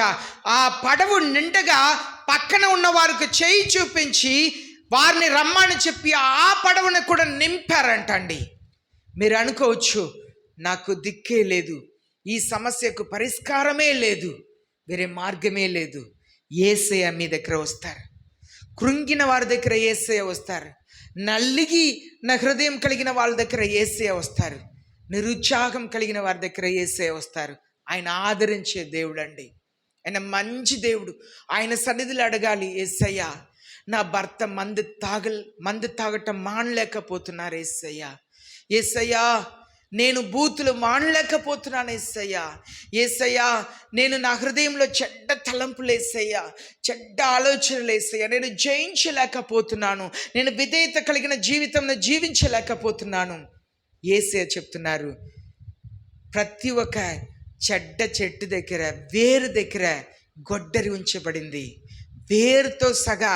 ఆ పడవ నిండగా పక్కన ఉన్న వారికి చేయి చూపించి వారిని రమ్మని చెప్పి ఆ పడవను కూడా నింపారంట అండి. మీరు అనుకోవచ్చు, నాకు దిక్కే లేదు, ఈ సమస్యకు పరిష్కారమే లేదు, వేరే మార్గమే లేదు. యేసయ్య మీ దగ్గర వస్తారు. కృంగిన వారి దగ్గర యేసయ్య వస్తారు. నల్లిగి నా హృదయం కలిగిన వాళ్ళ దగ్గర యేసయ్య వస్తారు. నిరుత్సాహం కలిగిన వారి దగ్గర యేసయ్య వస్తారు. ఆయన ఆదరించే దేవుడు అండి. ఆయన మంచి దేవుడు. ఆయన సన్నిధిలో అడగాలి, యేసయ్య నా భర్త మందు తాగటం మానలేకపోతున్నారు యేసయ్య, యేసయ్య నేను బూతులు మానలేకపోతున్నాను యేసయ్య, యేసయ్య నేను నా హృదయంలో చెడ్డ తలంపులు యేసయ్య, చెడ్డ ఆలోచనలు యేసయ్య నేను జయించలేకపోతున్నాను, నేను విధేయత కలిగిన జీవితంలో జీవించలేకపోతున్నాను. యేసయ్య చెప్తున్నారు, ప్రతి ఒక్క చెడ్డ చెట్టు దగ్గర వేరు దగ్గర గొడ్డరి ఉంచబడింది. వేరుతో సగా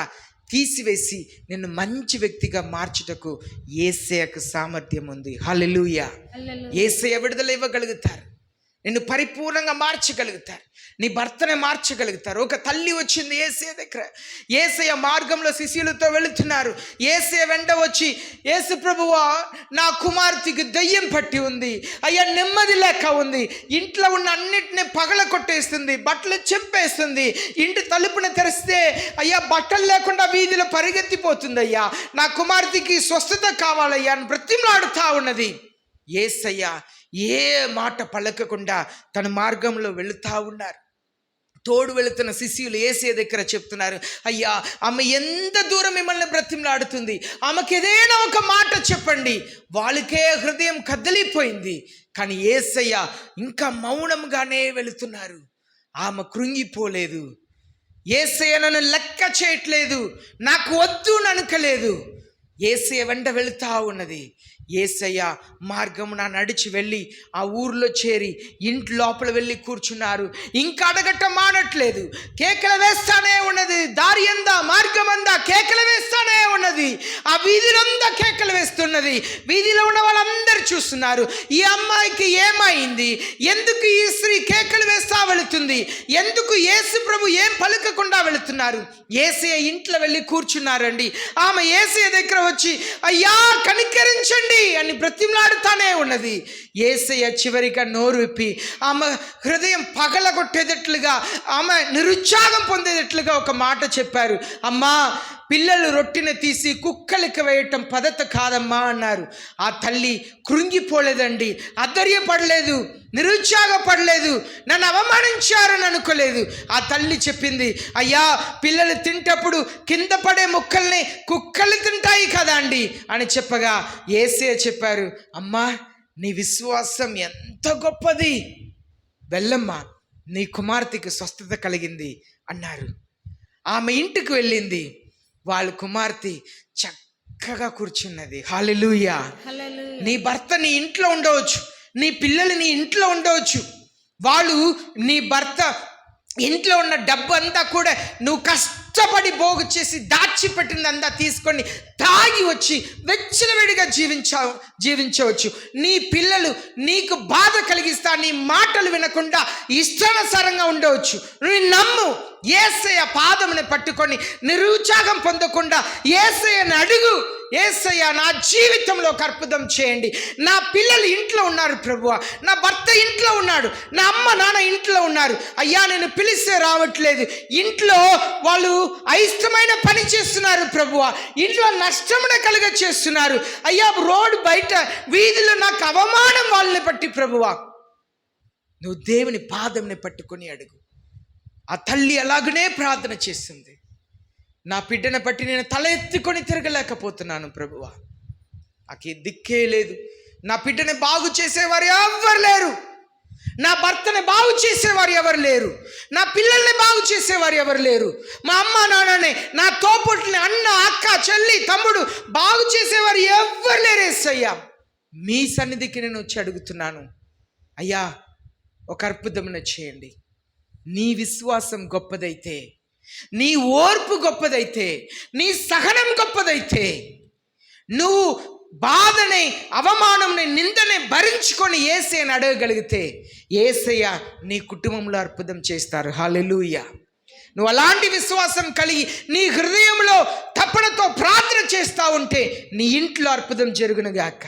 తీసివేసి నిన్ను మంచి వ్యక్తిగా మార్చుటకు యేసయ్యకు సామర్థ్యం ఉంది. హల్లెలూయా. యేసయ్య విడుదల ఇవ్వగలుగుతారు, నిన్ను పరిపూర్ణంగా మార్చగలుగుతారు, నీ భర్తని మార్చగలుగుతారు. ఒక తల్లి వచ్చింది యేసయ్య దగ్గర. యేసయ్య మార్గంలో శిష్యులతో వెళుతున్నారు. యేసయ్య వెంట వచ్చి, యేసు ప్రభువా నా కుమార్తెకి దయ్యం పట్టి ఉంది అయ్యా, నెమ్మది లేక ఉంది, ఇంట్లో ఉన్న అన్నిటిని పగల కొట్టేస్తుంది, బట్టలు చింపేస్తుంది, ఇంటి తలుపుని తెరిస్తే అయ్యా బట్టలు లేకుండా వీధిలో పరిగెత్తిపోతుంది అయ్యా, నా కుమార్తెకి స్వస్థత కావాలయ్యా అని బ్రతిమలాడుతా ఉన్నది. యేసయ్య ఏ మాట పలకకుండా తన మార్గంలో వెళుతూ ఉన్నారు. తోడు వెళుతున్న శిష్యులు యేసయ్య దగ్గర చెప్తున్నారు, అయ్యా ఆమె ఎంత దూరం మిమ్మల్ని బ్రతిమలాడుతుంది, ఆమెకి ఏదైనా ఒక మాట చెప్పండి. వాళ్ళకే హృదయం కదిలిపోయింది. కానీ యేసయ్య ఇంకా మౌనంగానే వెళుతున్నారు. ఆమె కృంగిపోలేదు. యేసయ్య నన్ను లెక్క చేయట్లేదు, నాకు వద్దు ననుకలేదు. యేసయ్య వెంట వెళుతూ ఉన్నది. యేసయ్య మార్గమున నడిచి వెళ్ళి ఆ ఊర్లో చేరి ఇంటి లోపల వెళ్ళి కూర్చున్నారు. ఇంకా అడగటం మానట్లేదు, కేకలు వేస్తానే ఉన్నది. దారి అందా మార్గం అందా కేకలు వేస్తానే ఉన్నది. ఆ వీధిలంతా కేకలు వేస్తున్నది. వీధిలో ఉన్న వాళ్ళందరూ చూస్తున్నారు, ఈ అమ్మాయికి ఏమైంది, ఎందుకు ఈ స్త్రీ కేకలు వేస్తా వెళుతుంది, ఎందుకు యేసు ప్రభు ఏం పలుకకుండా వెళుతున్నారు. యేసయ్య ఇంట్లో వెళ్ళి కూర్చున్నారండి. ఆమె యేసయ్య దగ్గర వచ్చి, అయ్యా కనికరించండి అని బ్రతిమలాడుతానే ఉన్నది. యేసయ్య చివరిగా నోరు విప్పి ఆమె హృదయం పగలగొట్టేటట్లుగా, ఆమె నిరుత్సాహం పొందేటట్లుగా ఒక మాట చెప్పారు. అమ్మా, పిల్లలు రొట్టెని తీసి కుక్కలకి వేయటం పద్ధతి కాదమ్మా అన్నారు. ఆ తల్లి కృంగిపోలేదండి, అధైర్యపడలేదు, నిరుత్సాహపడలేదు, నన్ను అవమానించారని అనుకోలేదు. ఆ తల్లి చెప్పింది, అయ్యా పిల్లలు తింటప్పుడు కింద పడే ముక్కల్ని కుక్కలు తింటాయి కదా అండి అని చెప్పగా యేసయ్య చెప్పారు, అమ్మా నీ విశ్వాసం ఎంత గొప్పది, వెళ్ళమ్మా నీ కుమార్తెకి స్వస్థత కలిగింది అన్నారు. ఆమె ఇంటికి వెళ్ళింది. వాళ్ళ కుమార్తె చక్కగా కూర్చున్నది. హల్లెలూయా. నీ భర్త నీ ఇంట్లో ఉండవచ్చు, నీ పిల్లలు నీ ఇంట్లో ఉండవచ్చు, వాళ్ళు నీ భర్త ఇంట్లో ఉన్న డబ్బు అంతా కూడా నువ్వు కష్టపడి పోగు చేసి దాచిపెట్టిందంతా తీసుకొని తాగి వచ్చి వెచ్చలవిడిగా జీవించవచ్చు. నీ పిల్లలు నీకు బాధ కలిగిస్తా నీ మాటలు వినకుండా ఇష్టానుసారంగా ఉండవచ్చు. నువ్వు నమ్ము, యేసయ్య పాదముని పట్టుకొని నిరుత్సాహం పొందకుండా యేసయ్యని అడుగు. యేసయ్య నా జీవితంలో ఒక అద్భుతం చేయండి. నా పిల్లలు ఇంట్లో ఉన్నారు ప్రభువా, నా భర్త ఇంట్లో ఉన్నాడు, నా అమ్మ నాన్న ఇంట్లో ఉన్నారు. అయ్యా నేను పిలిస్తే రావట్లేదు, ఇంట్లో వాళ్ళు అయిష్టమైన పని చేస్తున్నారు ప్రభువా, ఇంట్లో నష్టమున కలుగ చేస్తున్నారు. అయ్యా రోడ్డు బయట వీధిలో నాకు అవమానం వాళ్ళని బట్టి ప్రభువా, నువ్వు దేవుని పాదంని పట్టుకొని అడుగు. ఆ తల్లి అలాగనే ప్రార్థన చేస్తుంది. నా బిడ్డను బట్టి నేను తల ఎత్తుకొని తిరగలేకపోతున్నాను ప్రభువా, నాకు దిక్కే లేదు. నా బిడ్డని బాగు చేసేవారు ఎవరు లేరు, నా భర్తని బాగు చేసేవారు ఎవరు లేరు, నా పిల్లల్ని బాగు చేసేవారు ఎవరు లేరు, మా అమ్మ నాన్నని, నా తోపుట్ని, అన్న అక్క చెల్లి తమ్ముడు బాగు చేసేవారు ఎవరు లేరు. యేసయ్యా మీ సన్నిధికి నేను వచ్చి అడుగుతున్నాను. అయ్యా ఒక అద్భుతమును చేయండి. నీ విశ్వాసం గొప్పదైతే, నీ ఓర్పు గొప్పదైతే, నీ సహనం గొప్పదైతే, నువ్వు బాధని, అవమానంని, నిందని భరించుకొని యేసయ్యని అడగగలిగితే యేసయ్య నీ కుటుంబంలో అద్భుతం చేస్తారు. హల్లెలూయా. నువ్వు అలాంటి విశ్వాసం కలిగి నీ హృదయంలో తపనతో ప్రార్థన చేస్తూ ఉంటే నీ ఇంట్లో అద్భుతం జరుగునుగాక,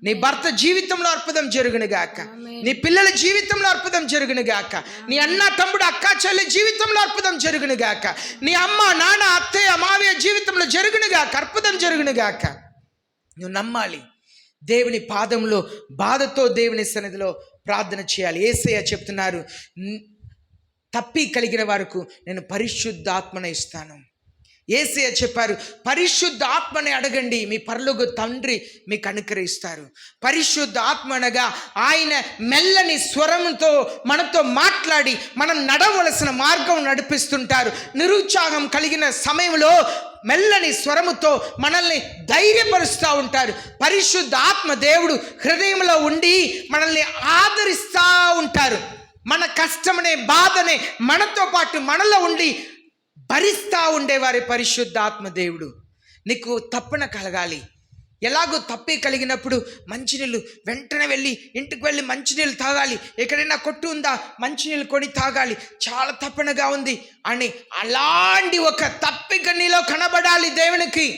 నీ భర్త జీవితంలో అద్భుతం జరుగునుగాక, నీ పిల్లల జీవితంలో అద్భుతం జరుగునుగాక, నీ అన్న తమ్ముడు అక్క చెల్లి జీవితంలో అద్భుతం జరుగునుగాక, నీ అమ్మ నాన్న అత్తయ్య మావయ్య జీవితంలో జరుగునుగాక, అద్భుతం జరుగునుగాక. నువ్వు నమ్మాలి. దేవుని పాదంలో బాధతో దేవుని సన్నిధిలో ప్రార్థన చేయాలి. యేసయ్య చెప్తున్నారు, తప్పి కలిగిన వారికి నేను పరిశుద్ధాత్మను ఇస్తాను. యేసయ్య చెప్పారు, పరిశుద్ధ ఆత్మని అడగండి, మీ పరలోక తండ్రి మీకు అనుగ్రహిస్తారు. పరిశుద్ధ ఆత్మ అనగా ఆయన మెల్లని స్వరంతో మనతో మాట్లాడి మనం నడవలసిన మార్గం నడిపిస్తుంటారు. నిరుత్సాహం కలిగిన సమయంలో మెల్లని స్వరముతో మనల్ని ధైర్యపరుస్తూ ఉంటారు. పరిశుద్ధ ఆత్మ దేవుడు హృదయంలో ఉండి మనల్ని ఆదరిస్తూ ఉంటారు. మన కష్టమనే బాధనే మనతో పాటు మనలో ఉండి భరిస్తూ ఉండేవారి పరిశుద్ధాత్మ దేవుడు. నీకు తప్పన కలగాలి. ఎలాగో తప్పే కలిగినప్పుడు మంచినీళ్ళు వెంటనే వెళ్ళి ఇంటికి వెళ్ళి మంచినీళ్ళు తాగాలి, ఎక్కడైనా కొట్టు ఉందా మంచినీళ్ళు కొని తాగాలి, చాలా తప్పనగా ఉంది అని అలాంటి ఒక తప్పిక నీలో కనబడాలి దేవునికి.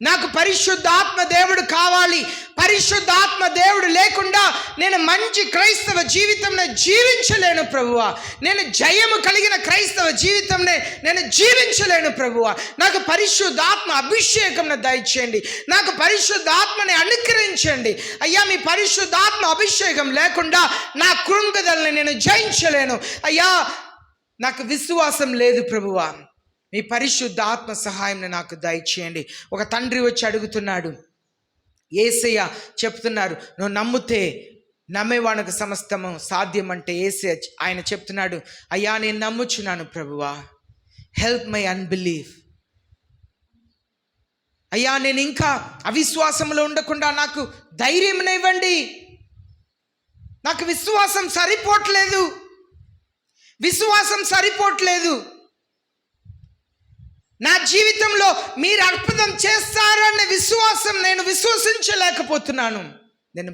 నాకు పరిశుద్ధాత్మ దేవుడు కావాలి. పరిశుద్ధాత్మ దేవుడు లేకుండా నేను మంచి క్రైస్తవ జీవితంని జీవించలేను ప్రభువా, నేను జయము కలిగిన క్రైస్తవ జీవితంని నేను జీవించలేను ప్రభువా. నాకు పరిశుద్ధాత్మ అభిషేకంను దయచేయండి, నాకు పరిశుద్ధాత్మని అనుగ్రహించండి. అయ్యా మీ పరిశుద్ధాత్మ అభిషేకం లేకుండా నా కృంగదల్ని నేను జయించలేను. అయ్యా నాకు విశ్వాసం లేదు ప్రభువా, మీ పరిశుద్ధ ఆత్మ సహాయం నాకు దయచేయండి. ఒక తండ్రి వచ్చి అడుగుతున్నాడు, యేసయ్య చెప్తున్నారు, నువ్వు నమ్మితే నమ్మేవానికి సమస్తము సాధ్యం అంటే యేసయ్య ఆయన చెప్తున్నాడు, అయ్యా నేను నమ్ముచున్నాను ప్రభువా, హెల్ప్ మై అన్బిలీఫ్. అయ్యా నేను ఇంకా అవిశ్వాసంలో ఉండకుండా నాకు ధైర్యం ఇవ్వండి, నాకు విశ్వాసం సరిపోవట్లేదు, నా జీవితంలో మీరు అద్భుతం చేస్తారనే విశ్వాసం నేను విశ్వసించలేకపోతున్నాను. నేను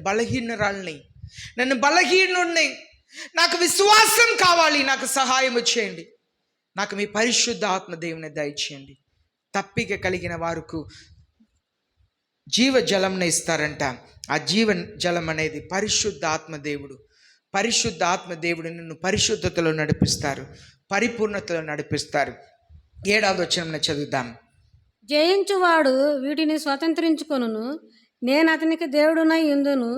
బలహీనుడిని, నాకు విశ్వాసం కావాలి, నాకు సహాయం చేయండి. నాకు మీ పరిశుద్ధ ఆత్మ దేవుని దయచేయండి. తప్పిక కలిగిన వారికి జీవ జలంని ఇస్తారంట. ఆ జీవ జలం అనేది పరిశుద్ధ ఆత్మ దేవుడు. పరిశుద్ధ ఆత్మ దేవుడు నిన్ను పరిశుద్ధతలో నడిపిస్తారు, పరిపూర్ణతలో నడిపిస్తారు. 7వ వచనం చదువుదాం. జయించువాడు వీటిని స్వతంత్రించుకొనును, నేను అతనికి దేవుడునై ఉండును,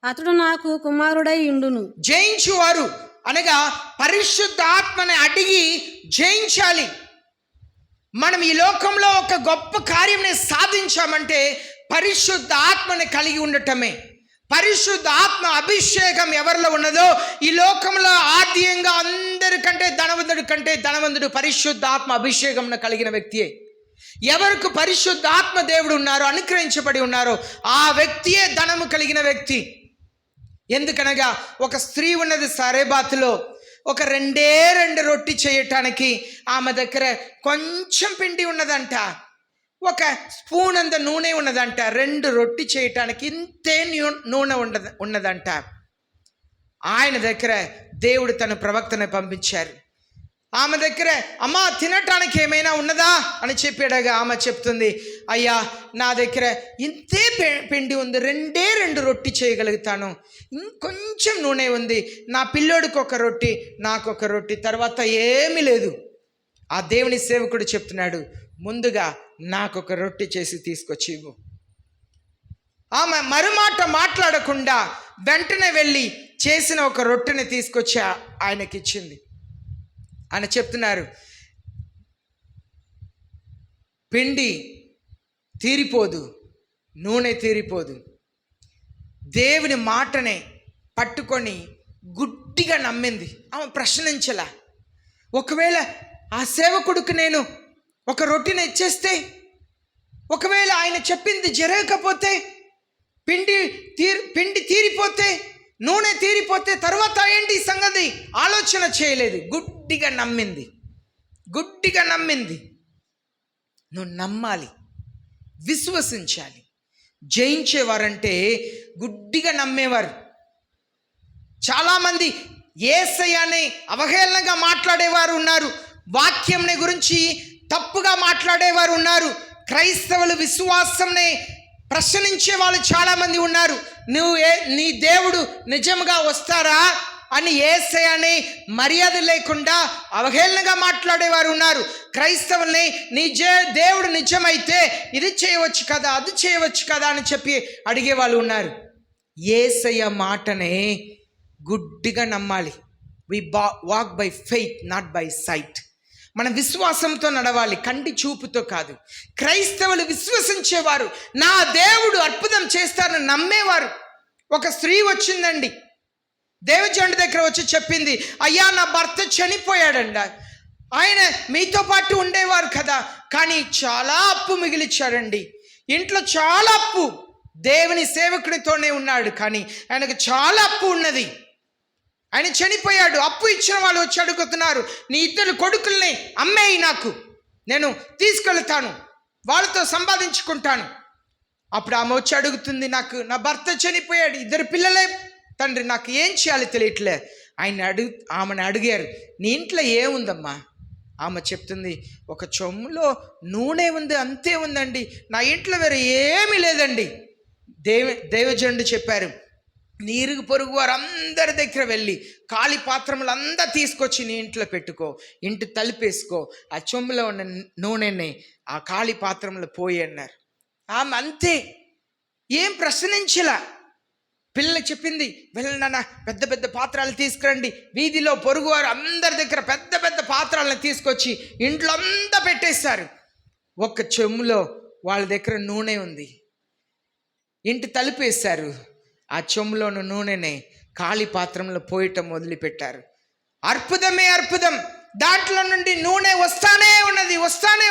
అతడు నాకు కుమారుడై ఉండును. జయించువారు అనగా పరిశుద్ధ ఆత్మని అడిగి జయించాలి. మనం ఈ లోకంలో ఒక గొప్ప కార్యంని సాధించామంటే పరిశుద్ధ ఆత్మని కలిగి ఉండటమే. పరిశుద్ధ ఆత్మ అభిషేకం ఎవరిలో ఉన్నదో ఈ లోకంలో ఆద్యంగా అందరికంటే ధనవంతుడు పరిశుద్ధ ఆత్మ అభిషేకం కలిగిన వ్యక్తియే. ఎవరికి పరిశుద్ధ ఆత్మ దేవుడు ఉన్నారో, అనుగ్రహించబడి ఉన్నారో ఆ వ్యక్తియే ధనము కలిగిన వ్యక్తి. ఎందుకనగా ఒక స్త్రీ ఉన్నది సరేబాతులో, ఒక 2 రొట్టి చేయటానికి ఆమె దగ్గర కొంచెం పిండి ఉన్నదంట, ఒక స్పూన్ అంత నూనె ఉన్నదంట. 2 రొట్టి చేయటానికి ఇంతే నూనె ఉన్నదంట. ఆయన దగ్గర దేవుడు తన ప్రవక్తను పంపించారు. ఆమె దగ్గర అమ్మ తినటానికి ఏమైనా ఉన్నదా అని చెప్పాడగా ఆమె చెప్తుంది, అయ్యా నా దగ్గర ఇంతే పిండి ఉంది, 2 రొట్టి చేయగలుగుతాను, ఇంకొంచెం నూనె ఉంది, నా పిల్లోడికి ఒక రొట్టి, నాకు ఒక రొట్టి, తర్వాత ఏమీ లేదు. ఆ దేవుని సేవకుడు చెప్తున్నాడు, ముందుగా నాకు ఒక రొట్టి చేసి తీసుకొచ్చి ఇవ్వు. ఆమె మరుమాట మాట్లాడకుండా వెంటనే వెళ్ళి చేసిన ఒక రొట్టెని తీసుకొచ్చి ఆయనకి ఇచ్చింది. ఆయన చెప్తున్నారు, పిండి తీరిపోదు, నూనె తీరిపోదు. దేవుని మాటనే పట్టుకొని గుడ్డిగా నమ్మింది. ఆమె ప్రశ్నించలా. ఒకవేళ ఆ సేవకుడికి నేను ఒక రొట్టెని ఇచ్చేస్తే, ఒకవేళ ఆయన చెప్పింది జరగకపోతే, పిండి తీరిపోతే, నూనె తీరిపోతే తర్వాత ఏంటి సంగతి ఆలోచన చేయలేదు. గుడ్డిగా నమ్మింది. నువ్వు నమ్మాలి, విశ్వసించాలి. జయించేవారంటే గుడ్డిగా నమ్మేవారు. చాలామంది యేసయ్యని అవహేళనగా మాట్లాడేవారు ఉన్నారు, వాక్యంని గురించి తప్పుగా మాట్లాడేవారు ఉన్నారు, క్రైస్తవులు విశ్వాసంని ప్రశ్నించే వాళ్ళు చాలామంది ఉన్నారు. నీ దేవుడు నిజంగా వస్తారా అని యేసయ్యని మర్యాద లేకుండా అవహేళనగా మాట్లాడేవారు ఉన్నారు. క్రైస్తవుల్ని దేవుడు నిజమైతే ఇది చేయవచ్చు కదా, అది చేయవచ్చు కదా అని చెప్పి అడిగేవాళ్ళు ఉన్నారు. యేసయ్య మాటనే గుడ్డిగా నమ్మాలి. We walk by faith, not by sight. మన విశ్వాసంతో నడవాలి, కంటి చూపుతో కాదు. క్రైస్తవులు విశ్వసించేవారు, నా దేవుడు అద్భుతం చేస్తారని నమ్మేవారు. ఒక స్త్రీ వచ్చిందండి, దేవజనుడి దగ్గర వచ్చి చెప్పింది, అయ్యా నా భర్త చనిపోయాడండి, ఆయన మీతో పాటు ఉండేవారు కదా, కానీ చాలా అప్పు మిగిలిచ్చాడండి, ఇంట్లో చాలా అప్పు. దేవుని సేవకుడితోనే ఉన్నాడు కానీ ఆయనకు చాలా అప్పు ఉన్నది, ఆయన చనిపోయాడు. అప్పు ఇచ్చిన వాళ్ళు వచ్చి అడుగుతున్నారు, నీ 2 కొడుకుల్ని అమ్మేయి, నాకు నేను తీసుకెళ్తాను, వాళ్ళతో సంపాదించుకుంటాను. అప్పుడు ఆమె వచ్చి అడుగుతుంది, నాకు నా భర్త చనిపోయాడు, 2 పిల్లలే తండ్రి, నాకు ఏం చేయాలి తెలియట్లే. ఆమెను అడిగారు, నీ ఇంట్లో ఏముందమ్మా? ఆమె చెప్తుంది, ఒక చెంబులో నూనె ఉంది, అంతే ఉందండి, నా ఇంట్లో వేరే ఏమీ లేదండి. దేవజనుడు చెప్పారు, నీ ఇరుగు పొరుగు వారు అందరి దగ్గర వెళ్ళి ఖాళీ పాత్రములు అంతా తీసుకొచ్చి నీ ఇంట్లో పెట్టుకో, ఇంటి తలుపేసుకో, ఆ చెంబులో ఉన్న నూనెని ఆ ఖాళీ పాత్రములు పోయి అన్నారు. ఆమె అంతే, ఏం ప్రశ్నించలా. పిల్లలు చెప్పింది, వెళ్ళినా పెద్ద పెద్ద పాత్రలు తీసుకురండి, వీధిలో పొరుగువారు అందరి దగ్గర పెద్ద పెద్ద పాత్రలను తీసుకొచ్చి ఇంట్లో అంతా పెట్టేశారు. ఒక్క చెంబులో వాళ్ళ దగ్గర నూనె ఉంది, ఇంటి తలుపేశారు, ఆ చెంబులోని నూనెని ఖాళీ పాత్రలో పోయటం మొదలుపెట్టారు. అద్భుతమే అద్భుతం, దాంట్లో నుండి నూనె వస్తానే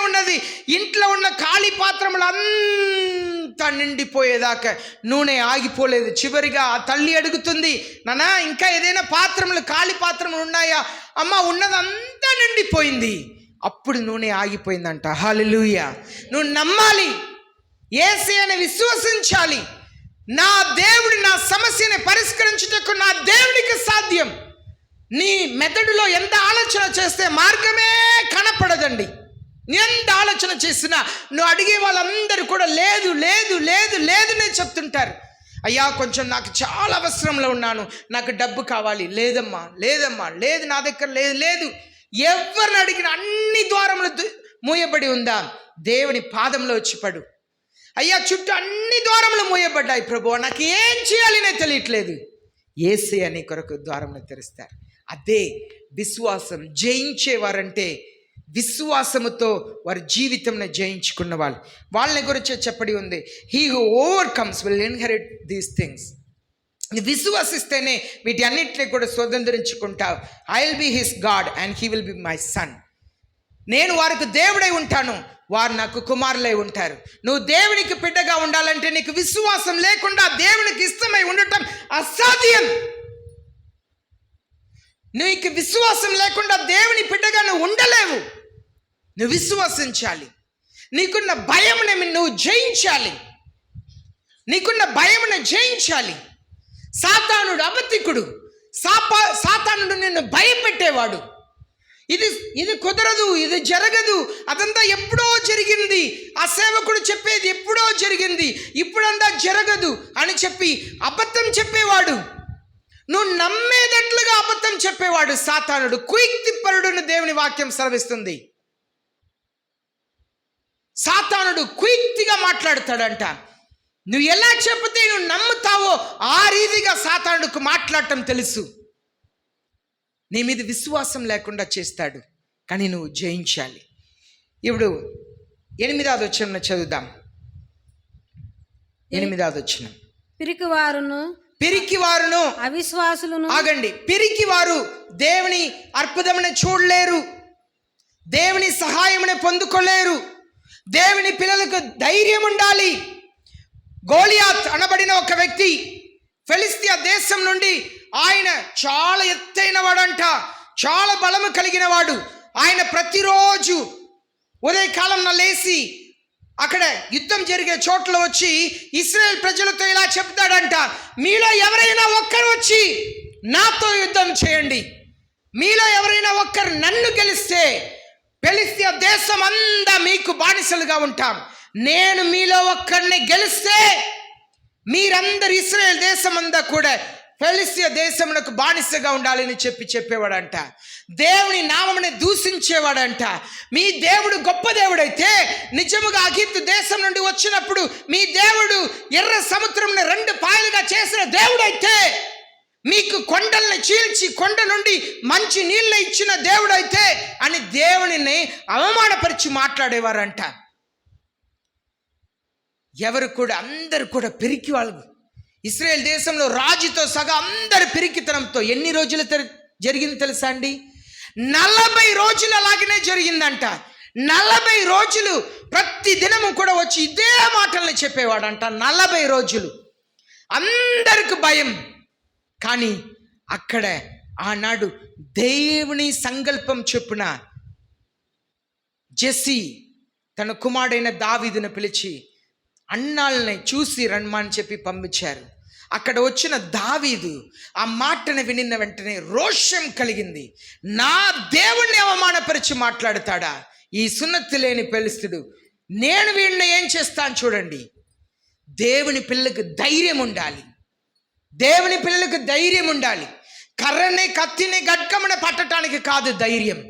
ఉన్నది. ఇంట్లో ఉన్న ఖాళీ పాత్రములు అంతా నిండిపోయేదాకా నూనె ఆగిపోలేదు. చివరిగా ఆ తల్లి అడుగుతుంది, నానా ఇంకా ఏదైనా పాత్రములు, ఖాళీ పాత్రములు ఉన్నాయా? అమ్మ ఉన్నదంతా నిండిపోయింది. అప్పుడు నూనె ఆగిపోయిందంట. హల్లెలూయా. నువ్వు నమ్మాలి, యేసయ్యని విశ్వసించాలి. నా దేవుడు నా సమస్యని పరిష్కరించుటకు నా దేవునికి సాధ్యం. నీ మెదడులో ఎంత ఆలోచన చేస్తే మార్గమే కనపడదండి. ఎంత ఆలోచన చేసినా నువ్వు అడిగే వాళ్ళందరూ కూడా లేదు లేదు లేదు లేదు నేను చెప్తుంటారు. అయ్యా కొంచెం నాకు చాలా అవసరంలో ఉన్నాను, నాకు డబ్బు కావాలి, లేదమ్మా లేదమ్మా లేదు, నా దగ్గర లేదు లేదు. ఎవరిని అడిగిన అన్ని ద్వారములు మూయబడి ఉందా? దేవుని పాదంలో వచ్చి పడు. అయ్యా చుట్టూ అన్ని ద్వారములు మూయబడ్డాయి ప్రభువా, నాకు ఏం చేయాలి నేను తెలియట్లేదు. యేసయ్య నీ కొరకు ద్వారములు తెరుస్తారు. అదే విశ్వాసం. జయించేవారంటే విశ్వాసముతో వారి జీవితంలో జయించుకున్న వాళ్ళని గురించి చెప్పడి ఉంది. He who overcomes will inherit these things. విశ్వసిస్తేనే వీటి అన్నింటినీ కూడా స్వతంత్రించుకుంటావు. I will be his God and he will be my son. నేను వారికి దేవుడై ఉంటాను, వారు నాకు కుమారులై ఉంటారు. నువ్వు దేవునికి బిడ్డగా ఉండాలంటే నీకు విశ్వాసం లేకుండా దేవునికి ఇష్టమై ఉండటం అసాధ్యం. నీకు విశ్వాసం లేకుండా దేవుని బిడ్డగా నువ్వు ఉండలేవు. నువ్వు విశ్వసించాలి. నీకున్న భయముని నువ్వు జయించాలి. జయించాలి. సాతానుడు అబద్ధికుడు. సాతానుడు నిన్ను భయపెట్టేవాడు. ఇది ఇది కుదరదు, ఇది జరగదు, అదంతా ఎప్పుడో జరిగింది, ఆ సేవకుడు చెప్పేది ఎప్పుడో జరిగింది, ఇప్పుడంతా జరగదు అని చెప్పి అబద్ధం చెప్పేవాడు, నువ్వు నమ్మేటట్లుగా అబద్ధం చెప్పేవాడు సాతానుడు, కుయుక్తిపరుడును దేవుని వాక్యం సెలవిస్తుంది. సాతానుడు కుయుక్తిగా మాట్లాడతాడంట. నువ్వు ఎలా చెప్తే నువ్వు నమ్ముతావో ఆ రీతిగా సాతానుడికి మాట్లాడటం తెలుసు. నీ మీద విశ్వాసం లేకుండా చేస్తాడు, కానీ నువ్వు జయించాలి. ఇప్పుడు 8వ వచనం చదువుదాం. 8వ వచనం. పిరికివారును అవిశ్వాసులను. ఆగండి. పిరికివారు దేవుని అద్భుతమును చూడలేరు, దేవుని సహాయమును పొందుకోలేరు. దేవుని పిల్లలకు ధైర్యం ఉండాలి. గోలియాత్ అనబడిన ఒక వ్యక్తి ఫిలిష్తియా దేశం నుండి, ఆయన చాలా ఎత్తైన వాడంట, చాలా బలము కలిగిన వాడు. ఆయన ప్రతిరోజు ఉదయకాలంలో లేచి అక్కడ యుద్ధం జరిగే చోట్ల వచ్చి ఇశ్రాయేల్ ప్రజలతో ఇలా చెప్తాడంట, మీలో ఎవరైనా ఒక్కరు వచ్చి నాతో యుద్ధం చేయండి, మీలో ఎవరైనా ఒక్కరు నన్ను గెలిస్తే ఫిలిష్తియా దేశం అంతా మీకు బానిసలుగా ఉంటాం. నేను మీలో ఒక్కరిని గెలిస్తే మీరందరూ ఇశ్రాయేల్ దేశం అంతా కూడా ఫిలిష్తియా దేశమునకు బానిసగా ఉండాలని చెప్పేవాడంట. దేవుని నామముని దూషించేవాడంట. మీ దేవుడు గొప్ప దేవుడైతే, నిజముగా అగిత్తు దేశం నుండి వచ్చినప్పుడు మీ దేవుడు ఎర్ర సముద్రంను 2 పాయలుగా చేసిన దేవుడైతే, మీకు కొండల్ని చీల్చి కొండ నుండి మంచి నీళ్ళని ఇచ్చిన దేవుడైతే అని దేవునిని అవమానపరిచి మాట్లాడేవారంట. ఎవరు కూడా, అందరు కూడా పిరికి వాళ్ళు. ఇశ్రాయేల్ దేశంలో రాజుతో సగా అందరు పిరికితనంతో ఎన్ని రోజులు జరిగింది తెలుసా అండి? 40 రోజులు అలాగనే జరిగిందంట. 40 రోజులు ప్రతి దినము కూడా వచ్చి ఇదే మాటల్ని చెప్పేవాడంట. 40 రోజులు అందరికి భయం. కానీ అక్కడ ఆనాడు దేవుని సంకల్పం చొప్పున జెస్సీ తన కుమారుడైన దావీదును పిలిచి అన్నాళ్ళని చూసి రమ్మని చెప్పి పంపించారు. అక్కడ వచ్చిన దావీదు ఆ మాటను వినిన వెంటనే రోషం కలిగింది. నా దేవుణ్ణి అవమానపరిచి మాట్లాడతాడా ఈ సున్నతి లేని ఫిలిష్తీయుడు? నేను వీడిని ఏం చేస్తాను చూడండి. దేవుని పిల్లలకు ధైర్యం ఉండాలి, దేవుని పిల్లలకు ధైర్యం ఉండాలి. కర్రని కత్తిని గడ్కముని పట్టడానికి కాదు ధైర్యం.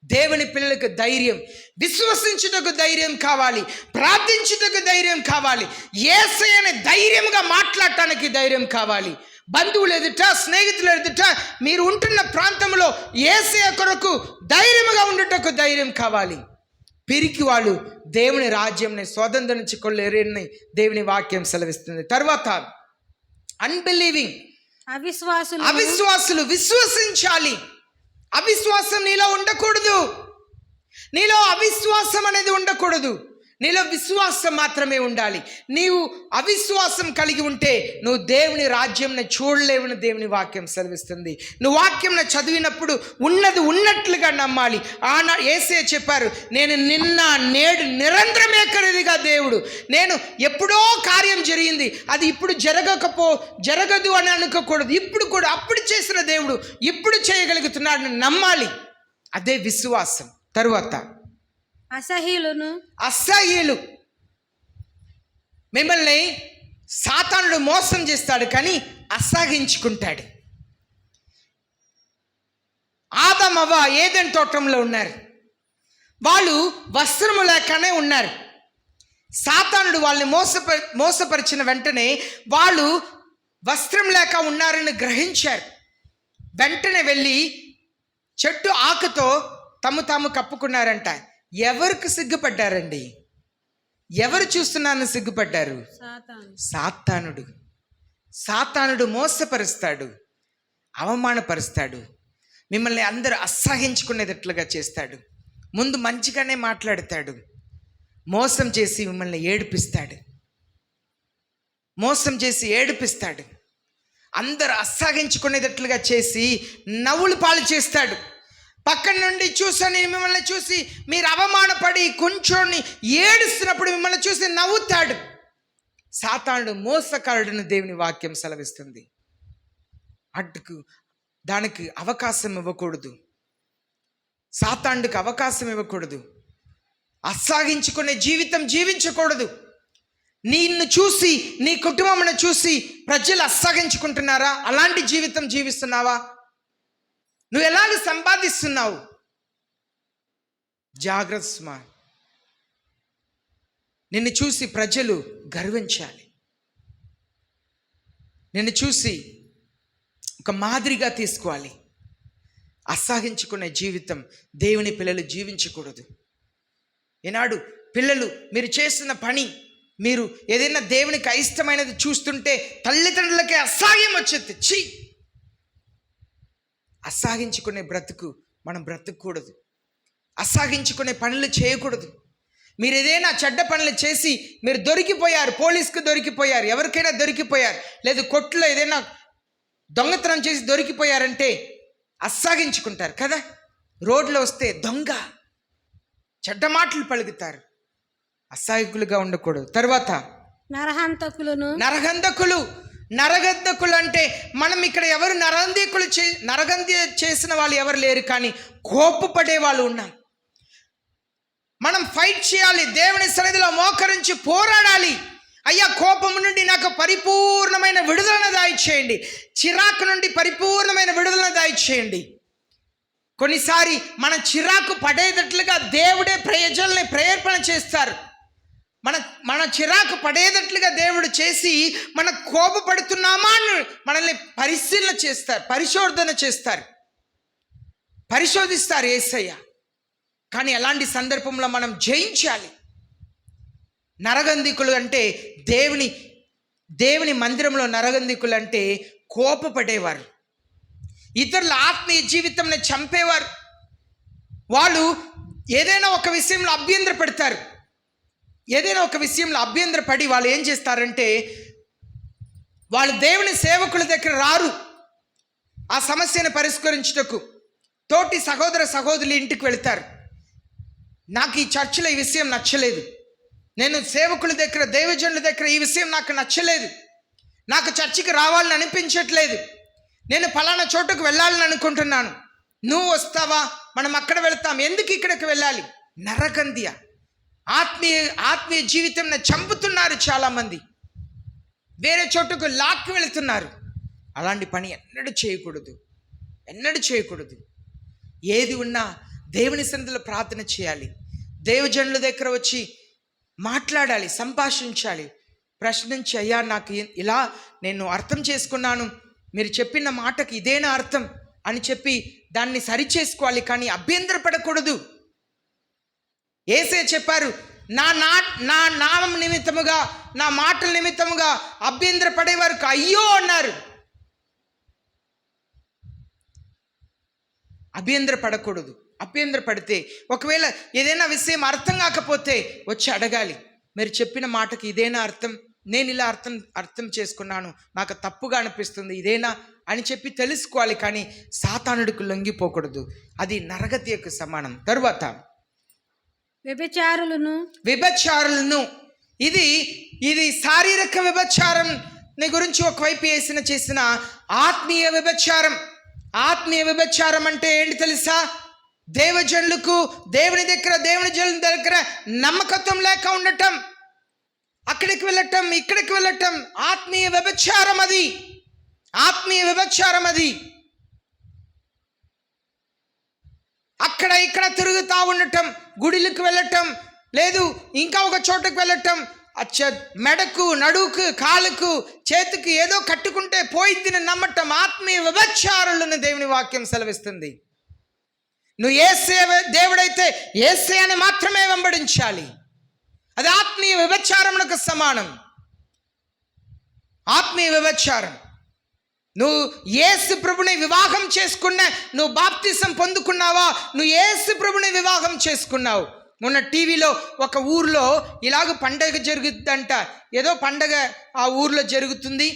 దేవుని పిల్లలకు ధైర్యం, విశ్వసించుటకు ధైర్యం కావాలి, ప్రార్థించుటకు ధైర్యం కావాలి, యేసయ్యని ధైర్యంగా మాట్లాడటానికి ధైర్యం కావాలి. బంధువులు ఎదుట, స్నేహితులు ఎదుట, మీరు ఉంటున్న ప్రాంతంలో యేసయ్య కొరకు ధైర్యంగా ఉండుటకు ధైర్యం కావాలి. పిరికి వాళ్ళు దేవుని రాజ్యంని స్వతంత్రించుకోలేరని దేవుని వాక్యం సెలవిస్తుంది. తర్వాత అన్బిలీవింగ్, అవిశ్వాసులు విశ్వసించాలి. అవిశ్వాసం నీలో ఉండకూడదు. నీలో అవిశ్వాసం అనేది ఉండకూడదు. నీలో విశ్వాసం మాత్రమే ఉండాలి. నీవు అవిశ్వాసం కలిగి ఉంటే నువ్వు దేవుని రాజ్యంని చూడలేవని దేవుని వాక్యం సెలవిస్తుంది. నువ్వు వాక్యంని చదివినప్పుడు ఉన్నది ఉన్నట్లుగా నమ్మాలి. యేసయ్య చెప్పారు, నేను నిన్న నేడు నిరంతరం ఏకరీతిగా దేవుడు. నేను ఎప్పుడో కార్యం జరిగింది, అది ఇప్పుడు జరగదు అని అనుకోకూడదు. ఇప్పుడు కూడా అప్పుడు చేసిన దేవుడు ఇప్పుడు చేయగలుగుతున్నాడు నమ్మాలి. అదే విశ్వాసం. తరువాత అసహ్యులు. మిమ్మల్ని సాతానుడు మోసం చేస్తాడు, కానీ అసహించుకుంటాడు. ఆదాము అవ్వ ఏదెన్ తోటంలో ఉన్నారు. వాళ్ళు వస్త్రము లేకనే ఉన్నారు. సాతానుడు వాళ్ళని మోసపరిచిన వెంటనే వాళ్ళు వస్త్రం లేక ఉన్నారని గ్రహించారు. వెంటనే వెళ్ళి చెట్టు ఆకుతో తాము కప్పుకున్నారంట. ఎవరికి సిగ్గుపడ్డారండి? ఎవరు చూస్తున్నారని సిగ్గుపడ్డారు? సాతానుడు మోసపరుస్తాడు, అవమానపరుస్తాడు, మిమ్మల్ని అందరూ అసహించుకునేటట్లుగా చేస్తాడు. ముందు మంచిగానే మాట్లాడతాడు, మోసం చేసి మిమ్మల్ని ఏడిపిస్తాడు. అందరూ అసహించుకునేటట్లుగా చేసి నవ్వులు పాలు చేస్తాడు. పక్కన నుండి చూసని మిమ్మల్ని చూసి మీరు అవమానపడి కొంచెం ఏడుస్తున్నప్పుడు మిమ్మల్ని చూసి నవ్వుతాడు. సాతానుడు మోసకారుడును దేవుని వాక్యం సాతానుడికి అవకాశం ఇవ్వకూడదు. అస్సాగించుకునే జీవితం జీవించకూడదు. నిన్ను చూసి, నీ కుటుంబమును చూసి ప్రజలు అస్సాగించుకుంటున్నారా? అలాంటి జీవితం జీవిస్తున్నావా? నువ్వు ఎలాగ సంపాదిస్తున్నావు? జాగ్రత్త సుమా. నిన్ను చూసి ప్రజలు గర్వించాలి. నిన్ను చూసి ఒక మాదిరిగా తీసుకోవాలి. అసహించుకునే జీవితం దేవుని పిల్లలు జీవించకూడదు. ఈనాడు పిల్లలు మీరు చేస్తున్న పని, మీరు ఏదైనా దేవునికి అయిష్టమైనది చూస్తుంటే తల్లిదండ్రులకే అసహ్యం వచ్చేది. ఛీ, అసహించుకునే బ్రతుకు మనం బ్రతకూడదు. అసహించుకునే పనులు చేయకూడదు. మీరు ఏదైనా చెడ్డ పనులు చేసి మీరు దొరికిపోయారు, పోలీసుకు దొరికిపోయారు, ఎవరికైనా దొరికిపోయారు, లేదు కొట్టులో ఏదైనా దొంగతనం చేసి దొరికిపోయారంటే అసహించుకుంటారు కదా. రోడ్లో వస్తే దొంగ, చెడ్డ మాటలు పలుకుతారు. అసహాయకులుగా ఉండకూడదు. తర్వాత నరగంధకులు అంటే మనం ఇక్కడ ఎవరు నరగంధి చేసిన వాళ్ళు ఎవరు లేరు, కానీ కోపపడే వాళ్ళు ఉన్నాం. మనం ఫైట్ చేయాలి, దేవుని సన్నిధిలో మోకరించి పోరాడాలి. అయ్యా, కోపం నుండి నాకు పరిపూర్ణమైన విడుదలను దయచేయండి, చిరాకు నుండి పరిపూర్ణమైన విడుదలను దయచేయండి. కొన్నిసారి మన చిరాకు పడేటట్లుగా దేవుడే ప్రజల్ని ప్రేరేపణ చేస్తారు. మన చిరాకు పడేటట్లుగా దేవుడు చేసి మన కోపపడుతున్నామా అని మనల్ని పరిశోధన చేస్తారు, పరిశోధిస్తారు యేసయ్య. కానీ అలాంటి సందర్భంలో మనం జయించాలి. నరగంధికులు అంటే దేవుని మందిరంలో నరగంధికులు అంటే కోపపడేవారు, ఇతరుల ఆత్మీయ జీవితంని చంపేవారు. వాళ్ళు ఏదైనా ఒక విషయంలో అభ్యంతర పెడతారు. ఏదైనా ఒక విషయంలో అభ్యంతరపడి వాళ్ళు ఏం చేస్తారంటే, వాళ్ళు దేవుని సేవకుల దగ్గర రారు ఆ సమస్యను పరిష్కరించుటకు. తోటి సహోదర సహోదరుల ఇంటికి వెళ్తారు. నాకు ఈ చర్చిలో ఈ విషయం నచ్చలేదు, నేను సేవకుల దగ్గర దైవజనుల దగ్గర ఈ విషయం నాకు నచ్చలేదు, నాకు చర్చికి రావాలని అనిపించట్లేదు, నేను ఫలానా చోటుకు వెళ్ళాలని అనుకుంటున్నాను, నువ్వు వస్తావా, మనం అక్కడ వెళ్తాం, ఎందుకు ఇక్కడికి వెళ్ళాలి? నరకంధ్య ఆత్మీయ జీవితం చంపుతున్నారు. చాలామంది వేరే చోటుకు లాక్కి వెళుతున్నారు. అలాంటి పని ఎన్నడూ చేయకూడదు. ఏది ఉన్నా దేవుని సన్నిధిలో ప్రార్థన చేయాలి, దైవజనుల దగ్గర వచ్చి మాట్లాడాలి, సంభాషించాలి, ప్రశ్నించి, అయ్యా నాకు ఇలా నేను అర్థం చేసుకున్నాను, మీరు చెప్పిన మాటకి ఇదేనా అర్థం అని చెప్పి దాన్ని సరిచేసుకోవాలి. కానీ అభ్యంతరపడకూడదు. యేసయ్య చెప్పారు, నా నామం నిమిత్తముగా, నా మాటల నిమిత్తముగా అభ్యంతరపడే వారికి అయ్యో అన్నారు. అభ్యంతరపడకూడదు. అభ్యంతరపడితే ఒకవేళ ఏదైనా విషయం అర్థం కాకపోతే వచ్చి అడగాలి, మీరు చెప్పిన మాటకి ఇదేనా అర్థం, నేను ఇలా అర్థం చేసుకున్నాను, నాకు తప్పుగా అనిపిస్తుంది, ఇదేనా అని చెప్పి తెలుసుకోవాలి. కానీ సాతానుడికి లొంగిపోకూడదు. అది నరగతికి సమానం. తరువాత వ్యభిచారులను ఇది శారీరక వ్యభిచారం గురించి ఒకవైపు చేసిన ఆత్మీయ వ్యభిచారం అంటే ఏంటి తెలుసా? దైవజనులకు దేవుని జనుల దగ్గర నమ్మకత్వం లేక ఉండటం, అక్కడికి వెళ్ళటం, ఇక్కడికి వెళ్ళటం ఆత్మీయ వ్యభిచారం అది. అక్కడ ఇక్కడ తిరుగుతూ ఉండటం, గుడిలకు వెళ్ళటం, లేదు ఇంకా ఒక చోటుకు వెళ్ళటం, మెడకు, నడుకు, కాలుకు, చేతికి ఏదో కట్టుకుంటే పోయిద్దిని నమ్మటం ఆత్మీయ వ్యభిచారులను దేవుని వాక్యం సెలవిస్తుంది. నువ్వు దేవుడైతే యేసయ్యని మాత్రమే వెంబడించాలి. అది ఆత్మీయ వ్యభిచారమునకు సమానం. ఆత్మీయ వ్యభిచారం. నువ్వు యేసు ప్రభుని వివాహం చేసుకున్నా, నువ్వు బాప్తిసం పొందుకున్నావా, నువ్వు యేసు ప్రభుని వివాహం చేసుకున్నావు. మొన్న టీవీలో ఒక ఊర్లో ఇలాగ పండగ జరుగుతుందంట. ఏదో పండగ ఆ ఊర్లో జరుగుతుంది.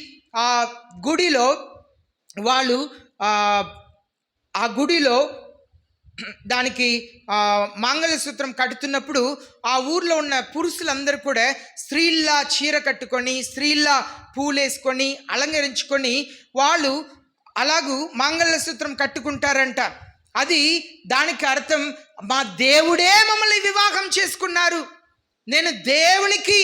ఆ గుడిలో వాళ్ళు ఆ గుడిలో దానికి మంగళసూత్రం కడుతున్నప్పుడు ఆ ఊర్లో ఉన్న పురుషులందరూ కూడా స్త్రీల్లా చీర కట్టుకొని, స్త్రీల్లా పూలేసుకొని, అలంకరించుకొని వాళ్ళు అలాగూ మంగళసూత్రం కట్టుకుంటారంట. అది దానికి అర్థం మా దేవుడే మమ్మల్ని వివాహం చేసుకున్నారు, నేను దేవునికి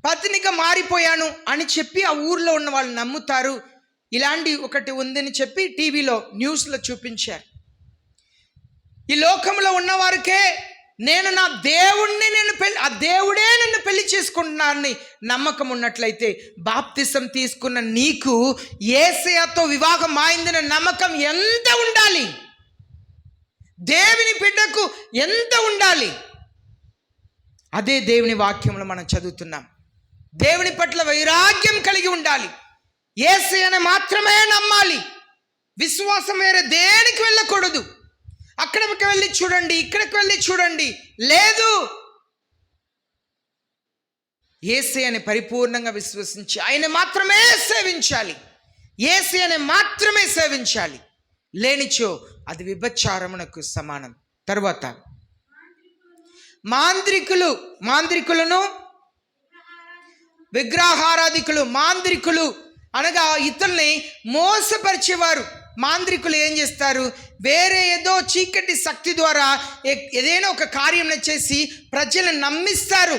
పత్నిగా మారిపోయాను అని చెప్పి ఆ ఊర్లో ఉన్న వాళ్ళు నమ్ముతారు. ఇలాంటి ఒకటి ఉందని చెప్పి టీవీలో న్యూస్లో చూపించారు. ఈ లోకంలో ఉన్నవారికే నేను నా దేవుణ్ణి ఆ దేవుడే నన్ను పెళ్లి చేసుకుంటున్నానని నమ్మకం ఉన్నట్లయితే, బాప్తిసం తీసుకున్న నీకు యేసయ్యతో వివాహం అయిందన్న నమ్మకం ఎంత ఉండాలి? దేవుని బిడ్డకు ఎంత ఉండాలి? అదే దేవుని వాక్యంలో మనం చదువుతున్నాం. దేవుని పట్ల వైరాగ్యం కలిగి ఉండాలి. యేసయ్యను మాత్రమే నమ్మాలి. విశ్వాసం వేరే దేనికి వెళ్ళకూడదు. అక్కడికి వెళ్ళి చూడండి, ఇక్కడికి వెళ్ళి చూడండి, లేదు. యేసయ్యని పరిపూర్ణంగా విశ్వసించి ఆయన మాత్రమే సేవించాలి. యేసయ్యని మాత్రమే సేవించాలి. లేనిచో అది విభచారమునకు సమానం. తర్వాత మాంత్రికులను విగ్రహారాధికులు, మాంత్రికులు అనగా ఇతరుల్ని మోసపరిచేవారు. మాంత్రికులు ఏం చేస్తారు? వేరే ఏదో చీకటి శక్తి ద్వారా ఏదైనా ఒక కార్యం చేసి ప్రజలను నమ్మిస్తారు.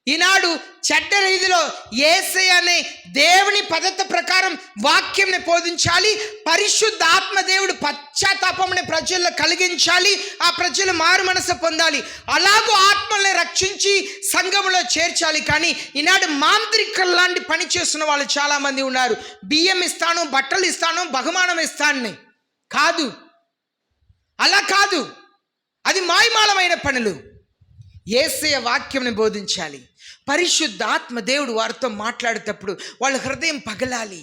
ఈనాడు చెడ్డ రీతిలో యేసయ్య అనే దేవుని పద్ధతి ప్రకారం వాక్యంని బోధించాలి. పరిశుద్ధ ఆత్మ దేవుడు పశ్చాత్తాపంని ప్రజల్లో కలిగించాలి. ఆ ప్రజలు మారు మనసు పొందాలి. అలాగూ ఆత్మల్ని రక్షించి సంఘంలో చేర్చాలి. కానీ ఈనాడు మాంత్రికులు లాంటి పని చేస్తున్న వాళ్ళు చాలామంది ఉన్నారు. బియ్యం ఇస్తాను, బట్టలు ఇస్తాను, బహుమానం ఇస్తాను కాదు, అలా కాదు. అది మాయమాలమైన పనులు. యేసయ్య వాక్యంని బోధించాలి. పరిశుద్ధ ఆత్మ దేవుడు వారితో మాట్లాడేటప్పుడు వాళ్ళ హృదయం పగలాలి.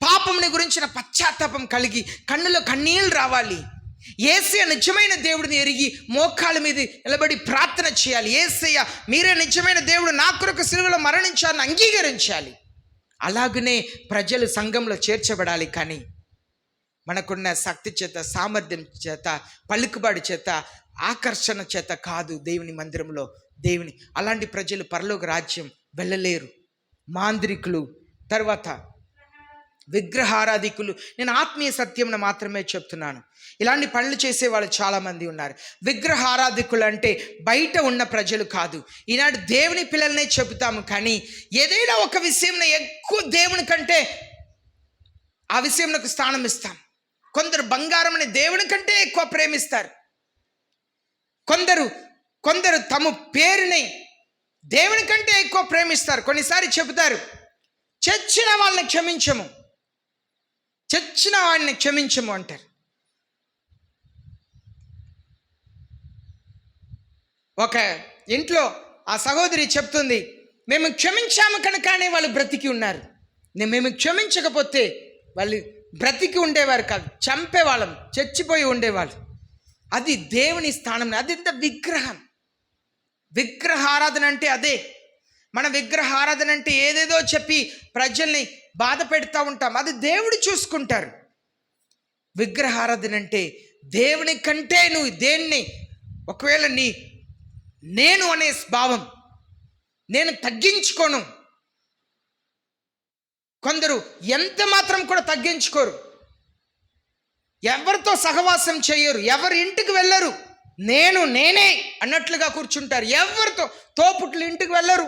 పాపంని గురించిన పశ్చాత్తాపం కలిగి కన్నులో కన్నీళ్ళు రావాలి. యేసయ్య నిజమైన దేవుడిని ఎరిగి మోకాళ్ళ మీద నిలబడి ప్రార్థన చేయాలి. యేసయ్య మీరే నిజమైన దేవుడు, నా కొరకు సిలువలో మరణించాలని అంగీకరించాలి. అలాగనే ప్రజలు సంఘంలో చేర్చబడాలి. కానీ మనకున్న శక్తి చేత, సామర్థ్యం చేత, పలుకుబడి చేత, ఆకర్షణ చేత కాదు దేవుని మందిరంలో దేవుని. అలాంటి ప్రజలు పరలోక రాజ్యం వెళ్ళలేరు. మాంత్రికులు, తర్వాత విగ్రహారాధికులు. నేను ఆత్మీయ సత్యంను మాత్రమే చెప్తున్నాను. ఇలాంటి పనులు చేసే వాళ్ళు చాలామంది ఉన్నారు. విగ్రహారాధికులు అంటే బయట ఉన్న ప్రజలు కాదు. ఈనాడు దేవుని పిల్లలనే చెబుతాము, కానీ ఏదైనా ఒక విషయంలో ఎక్కువ దేవుని కంటే ఆ విషయంలో స్థానం ఇస్తాం. కొందరు బంగారంని దేవుని కంటే ఎక్కువ ప్రేమిస్తారు. కొందరు తమ పేరుని దేవుని కంటే ఎక్కువ ప్రేమిస్తారు. కొన్నిసారి చెబుతారు, చచ్చిన వాళ్ళని క్షమించము అంటారు. ఒక ఇంట్లో ఆ సహోదరి చెప్తుంది, మేము క్షమించాము కనుకనే వాళ్ళు బ్రతికి ఉన్నారు. మేము క్షమించకపోతే వాళ్ళు బ్రతికి ఉండేవారు కాదు, చంపేవాళ్ళం, చచ్చిపోయి ఉండేవాళ్ళు. అది దేవుని స్థానం. అది విగ్రహారాధన అంటే అదే. మన విగ్రహారాధన అంటే ఏదేదో చెప్పి ప్రజల్ని బాధ పెడతా ఉంటాం. అది దేవుడు చూసుకుంటారు. విగ్రహారాధన అంటే దేవుని కంటే నువ్వు దేన్ని, ఒకవేళ నేను అనే భావం, నేను తగ్గించుకోను. కొందరు ఎంత మాత్రం కూడా తగ్గించుకోరు. ఎవరితో సహవాసం చేయరు, ఎవరి ఇంటికి వెళ్ళరు, నేనే అన్నట్లుగా కూర్చుంటారు. ఎవరితో తోపుట్లు ఇంటికి వెళ్ళరు,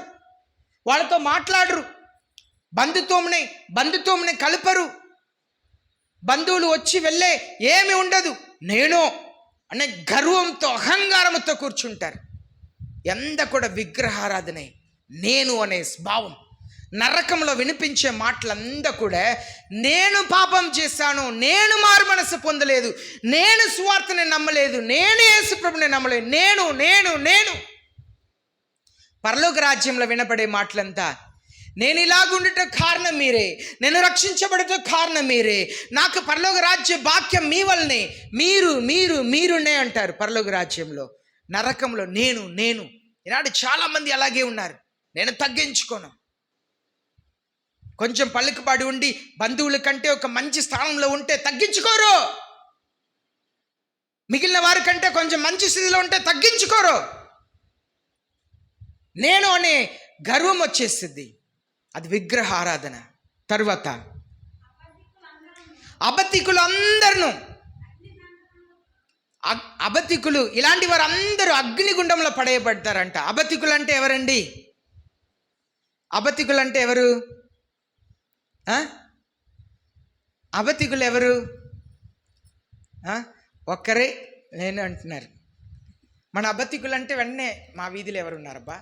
వాళ్ళతో మాట్లాడరు, బంధుత్వంని కలపరు. బంధువులు వచ్చి వెళ్ళే ఏమి ఉండదు. నేను అనే గర్వంతో, అహంకారంతో కూర్చుంటారు. ఎంత కూడా విగ్రహారాధనే. నేను అనే భావం. నరకంలో వినిపించే మాటలంతా కూడా నేను పాపం చేశాను, నేను మారు మనసు పొందలేదు, నేను సువార్తని నమ్మలేదు, నేను యేసు ప్రభుని నమ్మలేదు, నేను పరలోక రాజ్యంలో వినపడే మాటలంతా నేను ఇలాగుండట కారణం మీరే, నేను రక్షించబడట కారణం మీరే, నాకు పరలోక రాజ్య భాగ్యం మీ వల్లనే, మీరునే అంటారు. పరలోక రాజ్యంలో, నరకంలో నేను. ఈనాడు చాలామంది అలాగే ఉన్నారు. నేను తగ్గించుకోను. కొంచెం పలుకుబడి ఉండి బంధువుల కంటే ఒక మంచి స్థానంలో ఉంటే తగ్గించుకోరు. మిగిలిన వారి కంటే కొంచెం మంచి స్థితిలో ఉంటే తగ్గించుకోరు. నేను అనే గర్వం వచ్చేస్తుంది. అది విగ్రహ ఆరాధన. తర్వాత అబద్ధికులు అందరూ అబద్ధికులు ఇలాంటి వారందరూ అగ్నిగుండంలో పడేయబడతారంట. అబద్ధికులు అంటే ఎవరండి? అబద్ధికులు అంటే ఎవరు? అబద్ధికులు ఎవరు? ఒక్కరే నేను అంటున్నారు. మన అబద్ధికులు అంటే వెంటనే మా వీధిలో ఎవరున్నారబ్బా,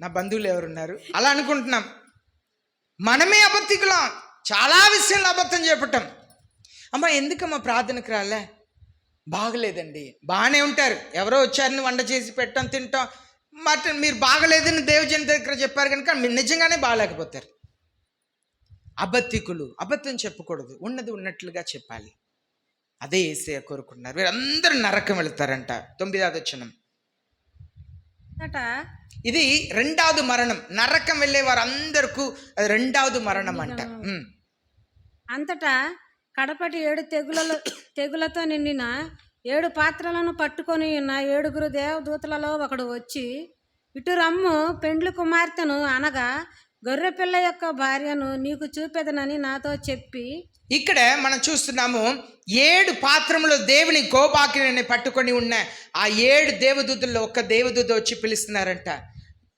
నా బంధువులు ఎవరున్నారు అలా అనుకుంటున్నాం. మనమే అబద్ధికులం. చాలా విషయంలో అబద్ధం చెప్పటం. అమ్మ ఎందుకమ్మా ప్రార్థనకు రాలే? బాగలేదండి. బాగానే ఉంటారు, ఎవరో వచ్చారని వంట చేసి పెట్టడం తింటాం. మీరు బాగలేదని దేవజన దగ్గర చెప్పారు కనుక మీరు నిజంగానే బాగలేకపోతారు. అబద్ధికులు. అబద్ధం చెప్పకూడదు, ఉన్నది ఉన్నట్లుగా చెప్పాలి. అదే యేసయ్య కోరుకున్నారు. వీరందరూ నరకం వెళుతారంట. 9వ వచనం. ఇది రెండవది మరణం. నరకం వెళ్ళే వారందరికీ అది రెండవది మరణం అంట. అంతటా కడపటి 7 తెగులతో నిండిన 7 పాత్రలను పట్టుకొని ఉన్న 7 దేవదూతలలో ఒకడు వచ్చి, ఇటు రమ్ము, పెండ్లి కుమార్తెను అనగా గొర్రెపిల్ల యొక్క భార్యను నీకు చూపెదనని నాతో చెప్పి. ఇక్కడ మనం చూస్తున్నాము 7 పాత్రములు దేవుని కోపాగ్నిని పట్టుకొని ఉన్న ఆ 7 దేవదూతల్లో ఒక దేవదూత వచ్చి పిలుస్తున్నారంట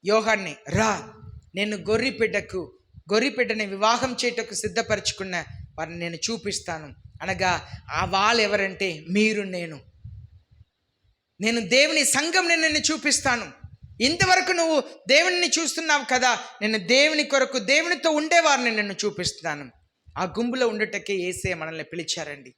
యోహాన్ని. రా, నేను గొర్రెపిడ్డని వివాహం చేయటకు సిద్ధపరచుకున్న వారిని నేను చూపిస్తాను అనగా ఆ వాళ్ళు ఎవరంటే మీరు నేను దేవుని సంఘంని నిన్ను చూపిస్తాను. ఇంతవరకు నువ్వు దేవుని చూస్తున్నావు కదా, నేను దేవుని కొరకు దేవునితో ఉండేవారిని నిన్ను చూపిస్తున్నాను. ఆ గుంపులో ఉండటకే యేసయ్య మనల్ని పిలిచారండి.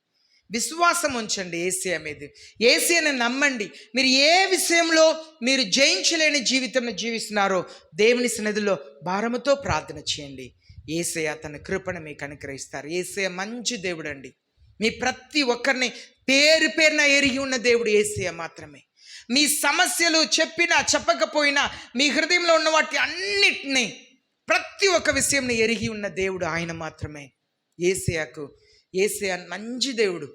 విశ్వాసం ఉంచండి యేసయ్య మీద. యేసయ్యని నమ్మండి. మీరు ఏ విషయంలో మీరు జయించలేని జీవితం జీవిస్తున్నారో దేవుని సన్నిధిలో భారముతో ప్రార్థన చేయండి. యేసయ్య తన కృపను మీకు అనుగ్రహిస్తారు. యేసయ్య మంచి దేవుడు అండి. మీ ప్రతి ఒక్కరిని పేరు పేరున ఎరిగి ఉన్న దేవుడు యేసయ్య మాత్రమే. మీ సమస్యలు చెప్పినా చెప్పకపోయినా మీ హృదయంలో ఉన్న వాటి అన్నిటినీ ప్రతి ఒక్క విషయంని ఎరిగి ఉన్న దేవుడు ఆయన మాత్రమే. యేసయ్య మంచి దేవుడు.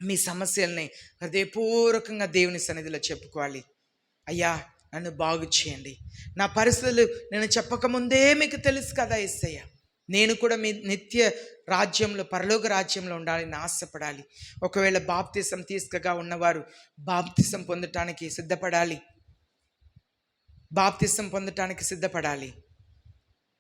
మీ సమస్యల్ని హృదయపూర్వకంగా దేవుని సన్నిధిలో చెప్పుకోవాలి. అయ్యా నన్ను బాగు చేయండి, నా పరిస్థితులు నేను చెప్పకముందే మీకు తెలుసు కదా యేసయ్య. నేను కూడా మీ నిత్య రాజ్యంలో పరలోక రాజ్యంలో ఉండాలని ఆశపడాలి. ఒకవేళ బాప్తిసం తీసుకోగా ఉన్నవారు బాప్తిసం పొందటానికి సిద్ధపడాలి.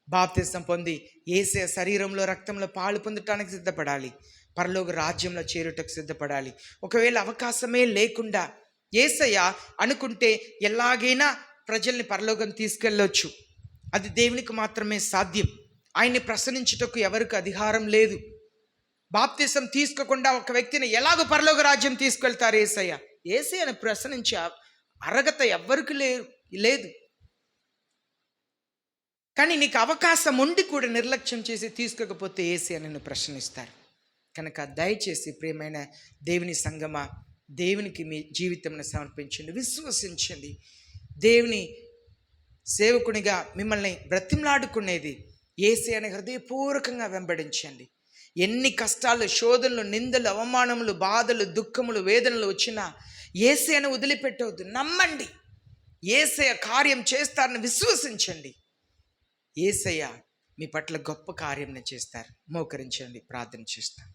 బాప్తిసం పొంది యేసయ్య శరీరంలో రక్తంలో పాలు పొందటానికి సిద్ధపడాలి. పరలోక రాజ్యంలో చేరుటకు సిద్ధపడాలి. ఒకవేళ అవకాశమే లేకుండా యేసయ్య అనుకుంటే ఎలాగైనా ప్రజల్ని పరలోకం తీసుకెళ్ళొచ్చు. అది దేవునికి మాత్రమే సాధ్యం. ఆయన్ని ప్రశ్నించుటకు ఎవరికి అధికారం లేదు. బాప్తిసం తీసుకోకుండా ఒక వ్యక్తిని ఎలాగో పరలోక రాజ్యం తీసుకెళ్తారు యేసయ్యను ప్రశ్నించే అర్హత ఎవ్వరికి లేదు. కానీ నీకు అవకాశం ఉండి కూడా నిర్లక్ష్యం చేసి తీసుకోకపోతే యేసయ్య నిన్ను ప్రశ్నిస్తారు. కనుక దయచేసి ప్రియమైన దేవుని సంగమా, దేవునికి మీ జీవితంను సమర్పించండి, విశ్వసించండి. దేవుని సేవకునిగా మిమ్మల్ని బ్రతిమలాడుకునేది యేసయ్యని హృదయపూర్వకంగా వెంబడించండి. ఎన్ని కష్టాలు, శోధనలు, నిందలు, అవమానములు, బాధలు, దుఃఖములు, వేదనలు వచ్చినా యేసయ్యను వదిలిపెట్టవద్దు. నమ్మండి, యేసయ్య కార్యం చేస్తారని విశ్వసించండి. యేసయ్య మీ పట్ల గొప్ప కార్యం చేస్తారు. మోకరించండి, ప్రార్థన చేస్తాను.